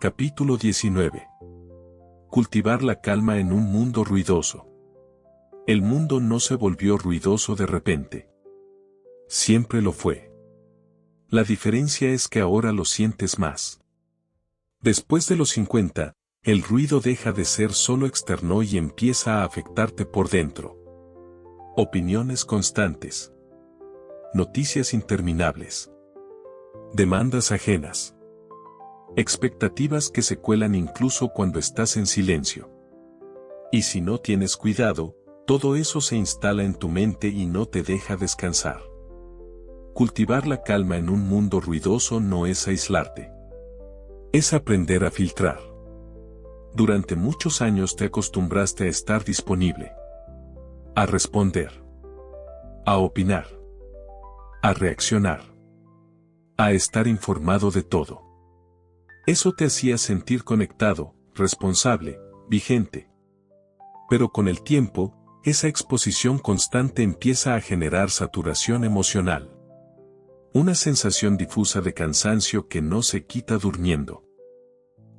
Capítulo 19. Cultivar la calma en un mundo ruidoso. El mundo no se volvió ruidoso de repente. Siempre lo fue. La diferencia es que ahora lo sientes más. Después de los 50, el ruido deja de ser solo externo y empieza a afectarte por dentro. Opiniones constantes. Noticias interminables. Demandas ajenas. Expectativas que se cuelan incluso cuando estás en silencio. Y si no tienes cuidado, todo eso se instala en tu mente y no te deja descansar. Cultivar la calma en un mundo ruidoso no es aislarte. Es aprender a filtrar. Durante muchos años te acostumbraste a estar disponible. A responder. A opinar. A reaccionar. A estar informado de todo. Eso te hacía sentir conectado, responsable, vigente. Pero con el tiempo, esa exposición constante empieza a generar saturación emocional. Una sensación difusa de cansancio que no se quita durmiendo.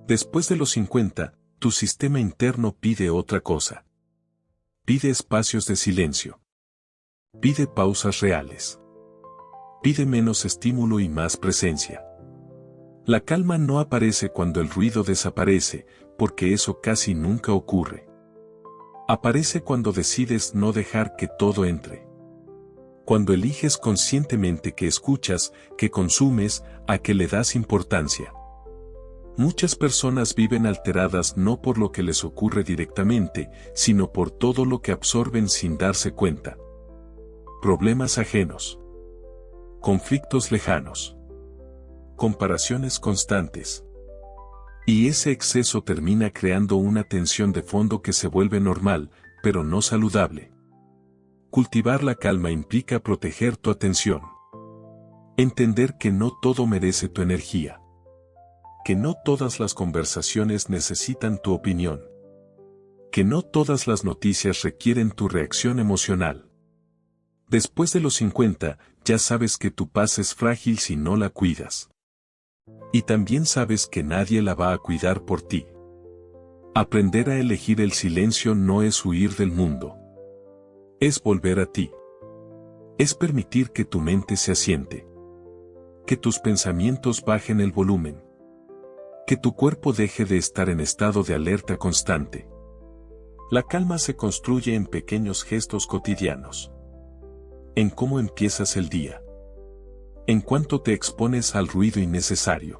Después de los 50, tu sistema interno pide otra cosa. Pide espacios de silencio. Pide pausas reales. Pide menos estímulo y más presencia. La calma no aparece cuando el ruido desaparece, porque eso casi nunca ocurre. Aparece cuando decides no dejar que todo entre. Cuando eliges conscientemente que escuchas, que consumes, a que le das importancia. Muchas personas viven alteradas no por lo que les ocurre directamente, sino por todo lo que absorben sin darse cuenta. Problemas ajenos. Conflictos lejanos. Comparaciones constantes. Y ese exceso termina creando una tensión de fondo que se vuelve normal, pero no saludable. Cultivar la calma implica proteger tu atención. Entender que no todo merece tu energía. Que no todas las conversaciones necesitan tu opinión. Que no todas las noticias requieren tu reacción emocional. Después de los 50, ya sabes que tu paz es frágil si no la cuidas. Y también sabes que nadie la va a cuidar por ti. Aprender a elegir el silencio no es huir del mundo. Es volver a ti. Es permitir que tu mente se asiente. Que tus pensamientos bajen el volumen. Que tu cuerpo deje de estar en estado de alerta constante. La calma se construye en pequeños gestos cotidianos. En cómo empiezas el día. En cuanto te expones al ruido innecesario.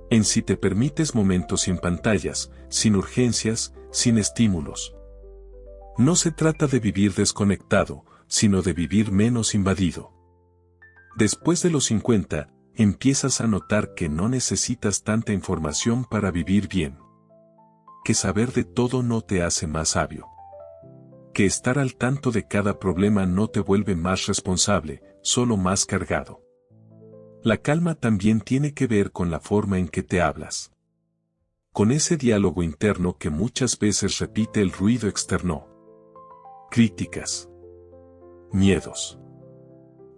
En si te permites momentos sin pantallas, sin urgencias, sin estímulos. No se trata de vivir desconectado, sino de vivir menos invadido. Después de los 50, empiezas a notar que no necesitas tanta información para vivir bien. Que saber de todo no te hace más sabio. Que estar al tanto de cada problema no te vuelve más responsable, solo más cargado. La calma también tiene que ver con la forma en que te hablas. Con ese diálogo interno que muchas veces repite el ruido externo. Críticas. Miedos.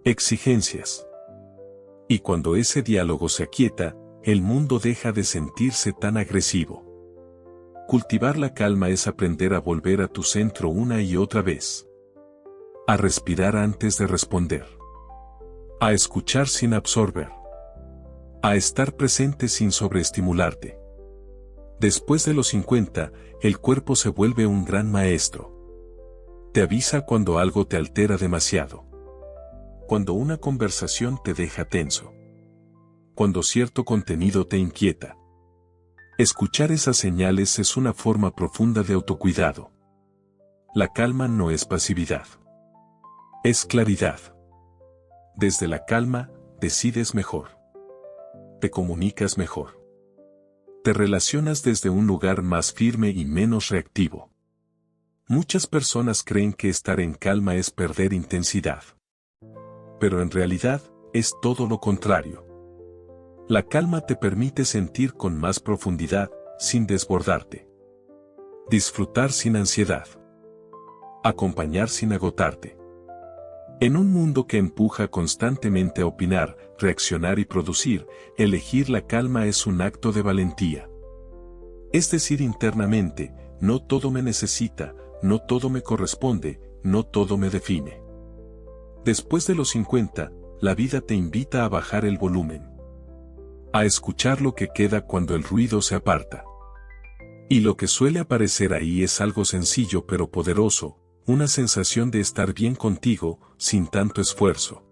Exigencias. Y cuando ese diálogo se aquieta, el mundo deja de sentirse tan agresivo. Cultivar la calma es aprender a volver a tu centro una y otra vez. A respirar antes de responder. A escuchar sin absorber. A estar presente sin sobreestimularte. Después de los 50, el cuerpo se vuelve un gran maestro. Te avisa cuando algo te altera demasiado. Cuando una conversación te deja tenso. Cuando cierto contenido te inquieta. Escuchar esas señales es una forma profunda de autocuidado. La calma no es pasividad. Es claridad. Desde la calma, decides mejor. Te comunicas mejor. Te relacionas desde un lugar más firme y menos reactivo. Muchas personas creen que estar en calma es perder intensidad. Pero en realidad, es todo lo contrario. La calma te permite sentir con más profundidad, sin desbordarte. Disfrutar sin ansiedad. Acompañar sin agotarte. En un mundo que empuja constantemente a opinar, reaccionar y producir, elegir la calma es un acto de valentía. Es decir internamente, no todo me necesita, no todo me corresponde, no todo me define. Después de los 50, la vida te invita a bajar el volumen. A escuchar lo que queda cuando el ruido se aparta. Y lo que suele aparecer ahí es algo sencillo pero poderoso, una sensación de estar bien contigo, sin tanto esfuerzo.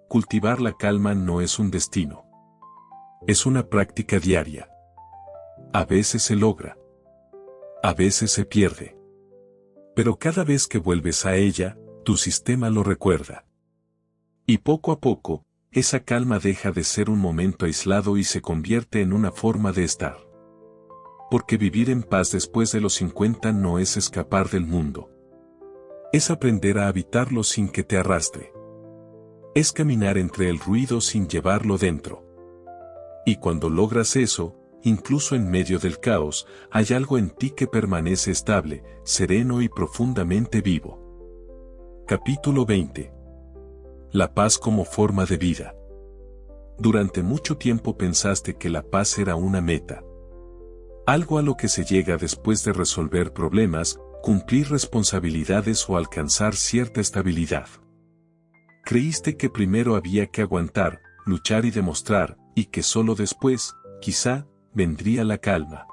Cultivar la calma no es un destino. Es una práctica diaria. A veces se logra. A veces se pierde. Pero cada vez que vuelves a ella, tu sistema lo recuerda. Y poco a poco, esa calma deja de ser un momento aislado y se convierte en una forma de estar. Porque vivir en paz después de los 50 no es escapar del mundo. Es aprender a habitarlo sin que te arrastre. Es caminar entre el ruido sin llevarlo dentro. Y cuando logras eso, incluso en medio del caos, hay algo en ti que permanece estable, sereno y profundamente vivo. Capítulo 20. La paz como forma de vida. Durante mucho tiempo pensaste que la paz era una meta. Algo a lo que se llega después de resolver problemas, cumplir responsabilidades o alcanzar cierta estabilidad. Creíste que primero había que aguantar, luchar y demostrar, y que solo después, quizá, vendría la calma.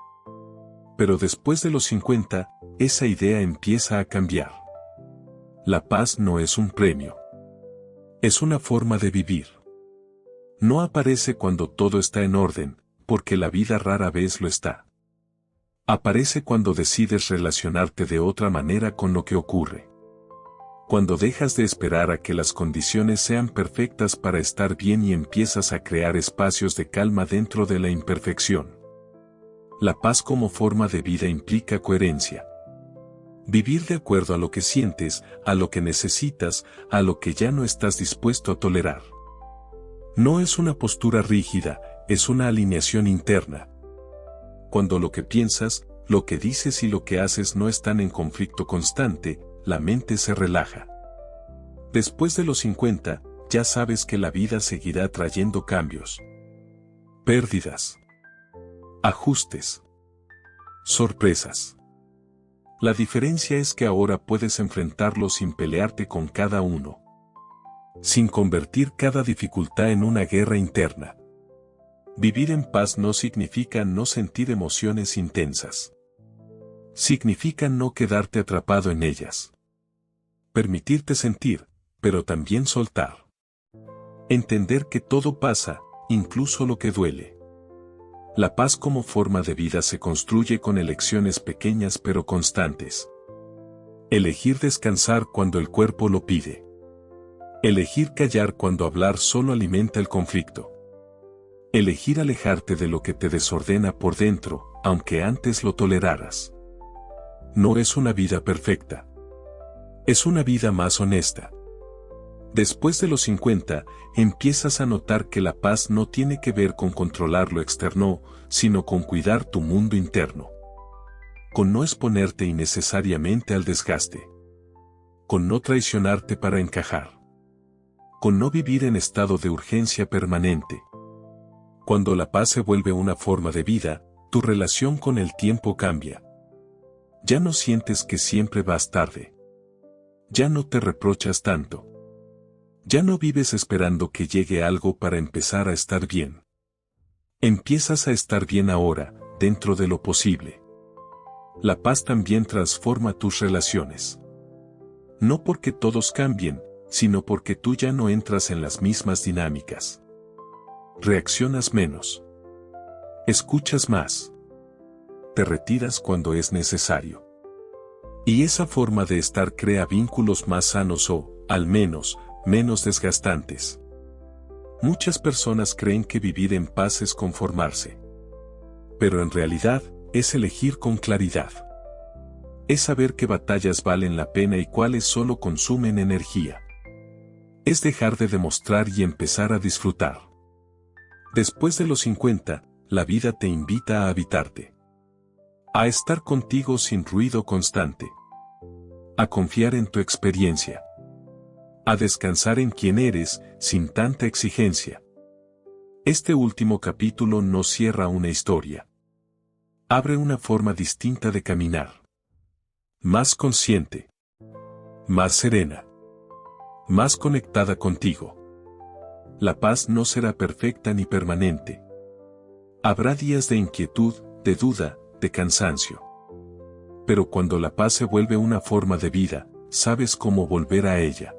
Pero después de los 50, esa idea empieza a cambiar. La paz no es un premio. Es una forma de vivir. No aparece cuando todo está en orden, porque la vida rara vez lo está. Aparece cuando decides relacionarte de otra manera con lo que ocurre. Cuando dejas de esperar a que las condiciones sean perfectas para estar bien y empiezas a crear espacios de calma dentro de la imperfección. La paz como forma de vida implica coherencia. Vivir de acuerdo a lo que sientes, a lo que necesitas, a lo que ya no estás dispuesto a tolerar. No es una postura rígida, es una alineación interna. Cuando lo que piensas, lo que dices y lo que haces no están en conflicto constante, la mente se relaja. Después de los 50, ya sabes que la vida seguirá trayendo cambios. Pérdidas. Ajustes. Sorpresas. La diferencia es que ahora puedes enfrentarlos sin pelearte con cada uno. Sin convertir cada dificultad en una guerra interna. Vivir en paz no significa no sentir emociones intensas. Significa no quedarte atrapado en ellas. Permitirte sentir, pero también soltar. Entender que todo pasa, incluso lo que duele. La paz como forma de vida se construye con elecciones pequeñas pero constantes. Elegir descansar cuando el cuerpo lo pide. Elegir callar cuando hablar solo alimenta el conflicto. Elegir alejarte de lo que te desordena por dentro, aunque antes lo toleraras. No es una vida perfecta. Es una vida más honesta. Después de los 50, empiezas a notar que la paz no tiene que ver con controlar lo externo, sino con cuidar tu mundo interno. Con no exponerte innecesariamente al desgaste. Con no traicionarte para encajar. Con no vivir en estado de urgencia permanente. Cuando la paz se vuelve una forma de vida, tu relación con el tiempo cambia. Ya no sientes que siempre vas tarde. Ya no te reprochas tanto. Ya no vives esperando que llegue algo para empezar a estar bien. Empiezas a estar bien ahora, dentro de lo posible. La paz también transforma tus relaciones. No porque todos cambien, sino porque tú ya no entras en las mismas dinámicas. Reaccionas menos. Escuchas más. Te retiras cuando es necesario. Y esa forma de estar crea vínculos más sanos o, al menos, menos desgastantes. Muchas personas creen que vivir en paz es conformarse. Pero en realidad, es elegir con claridad. Es saber qué batallas valen la pena y cuáles solo consumen energía. Es dejar de demostrar y empezar a disfrutar. Después de los 50, la vida te invita a habitarte. A estar contigo sin ruido constante. A confiar en tu experiencia. A descansar en quien eres, sin tanta exigencia. Este último capítulo no cierra una historia. Abre una forma distinta de caminar. Más consciente. Más serena. Más conectada contigo. La paz no será perfecta ni permanente. Habrá días de inquietud, de duda, de cansancio. Pero cuando la paz se vuelve una forma de vida, sabes cómo volver a ella.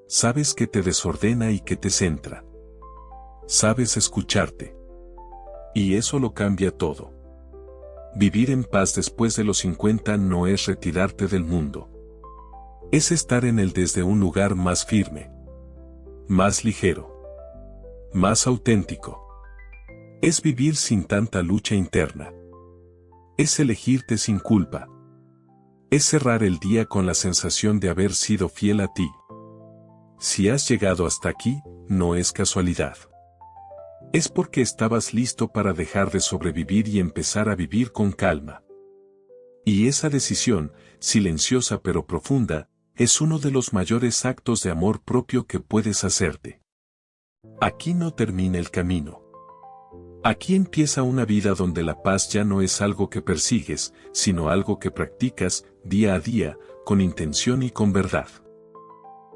Sabes que te desordena y que te centra. Sabes escucharte. Y eso lo cambia todo. Vivir en paz después de los 50 no es retirarte del mundo. Es estar en él desde un lugar más firme. Más ligero. Más auténtico. Es vivir sin tanta lucha interna. Es elegirte sin culpa. Es cerrar el día con la sensación de haber sido fiel a ti. Si has llegado hasta aquí, no es casualidad. Es porque estabas listo para dejar de sobrevivir y empezar a vivir con calma. Y esa decisión, silenciosa pero profunda, es uno de los mayores actos de amor propio que puedes hacerte. Aquí no termina el camino. Aquí empieza una vida donde la paz ya no es algo que persigues, sino algo que practicas, día a día, con intención y con verdad.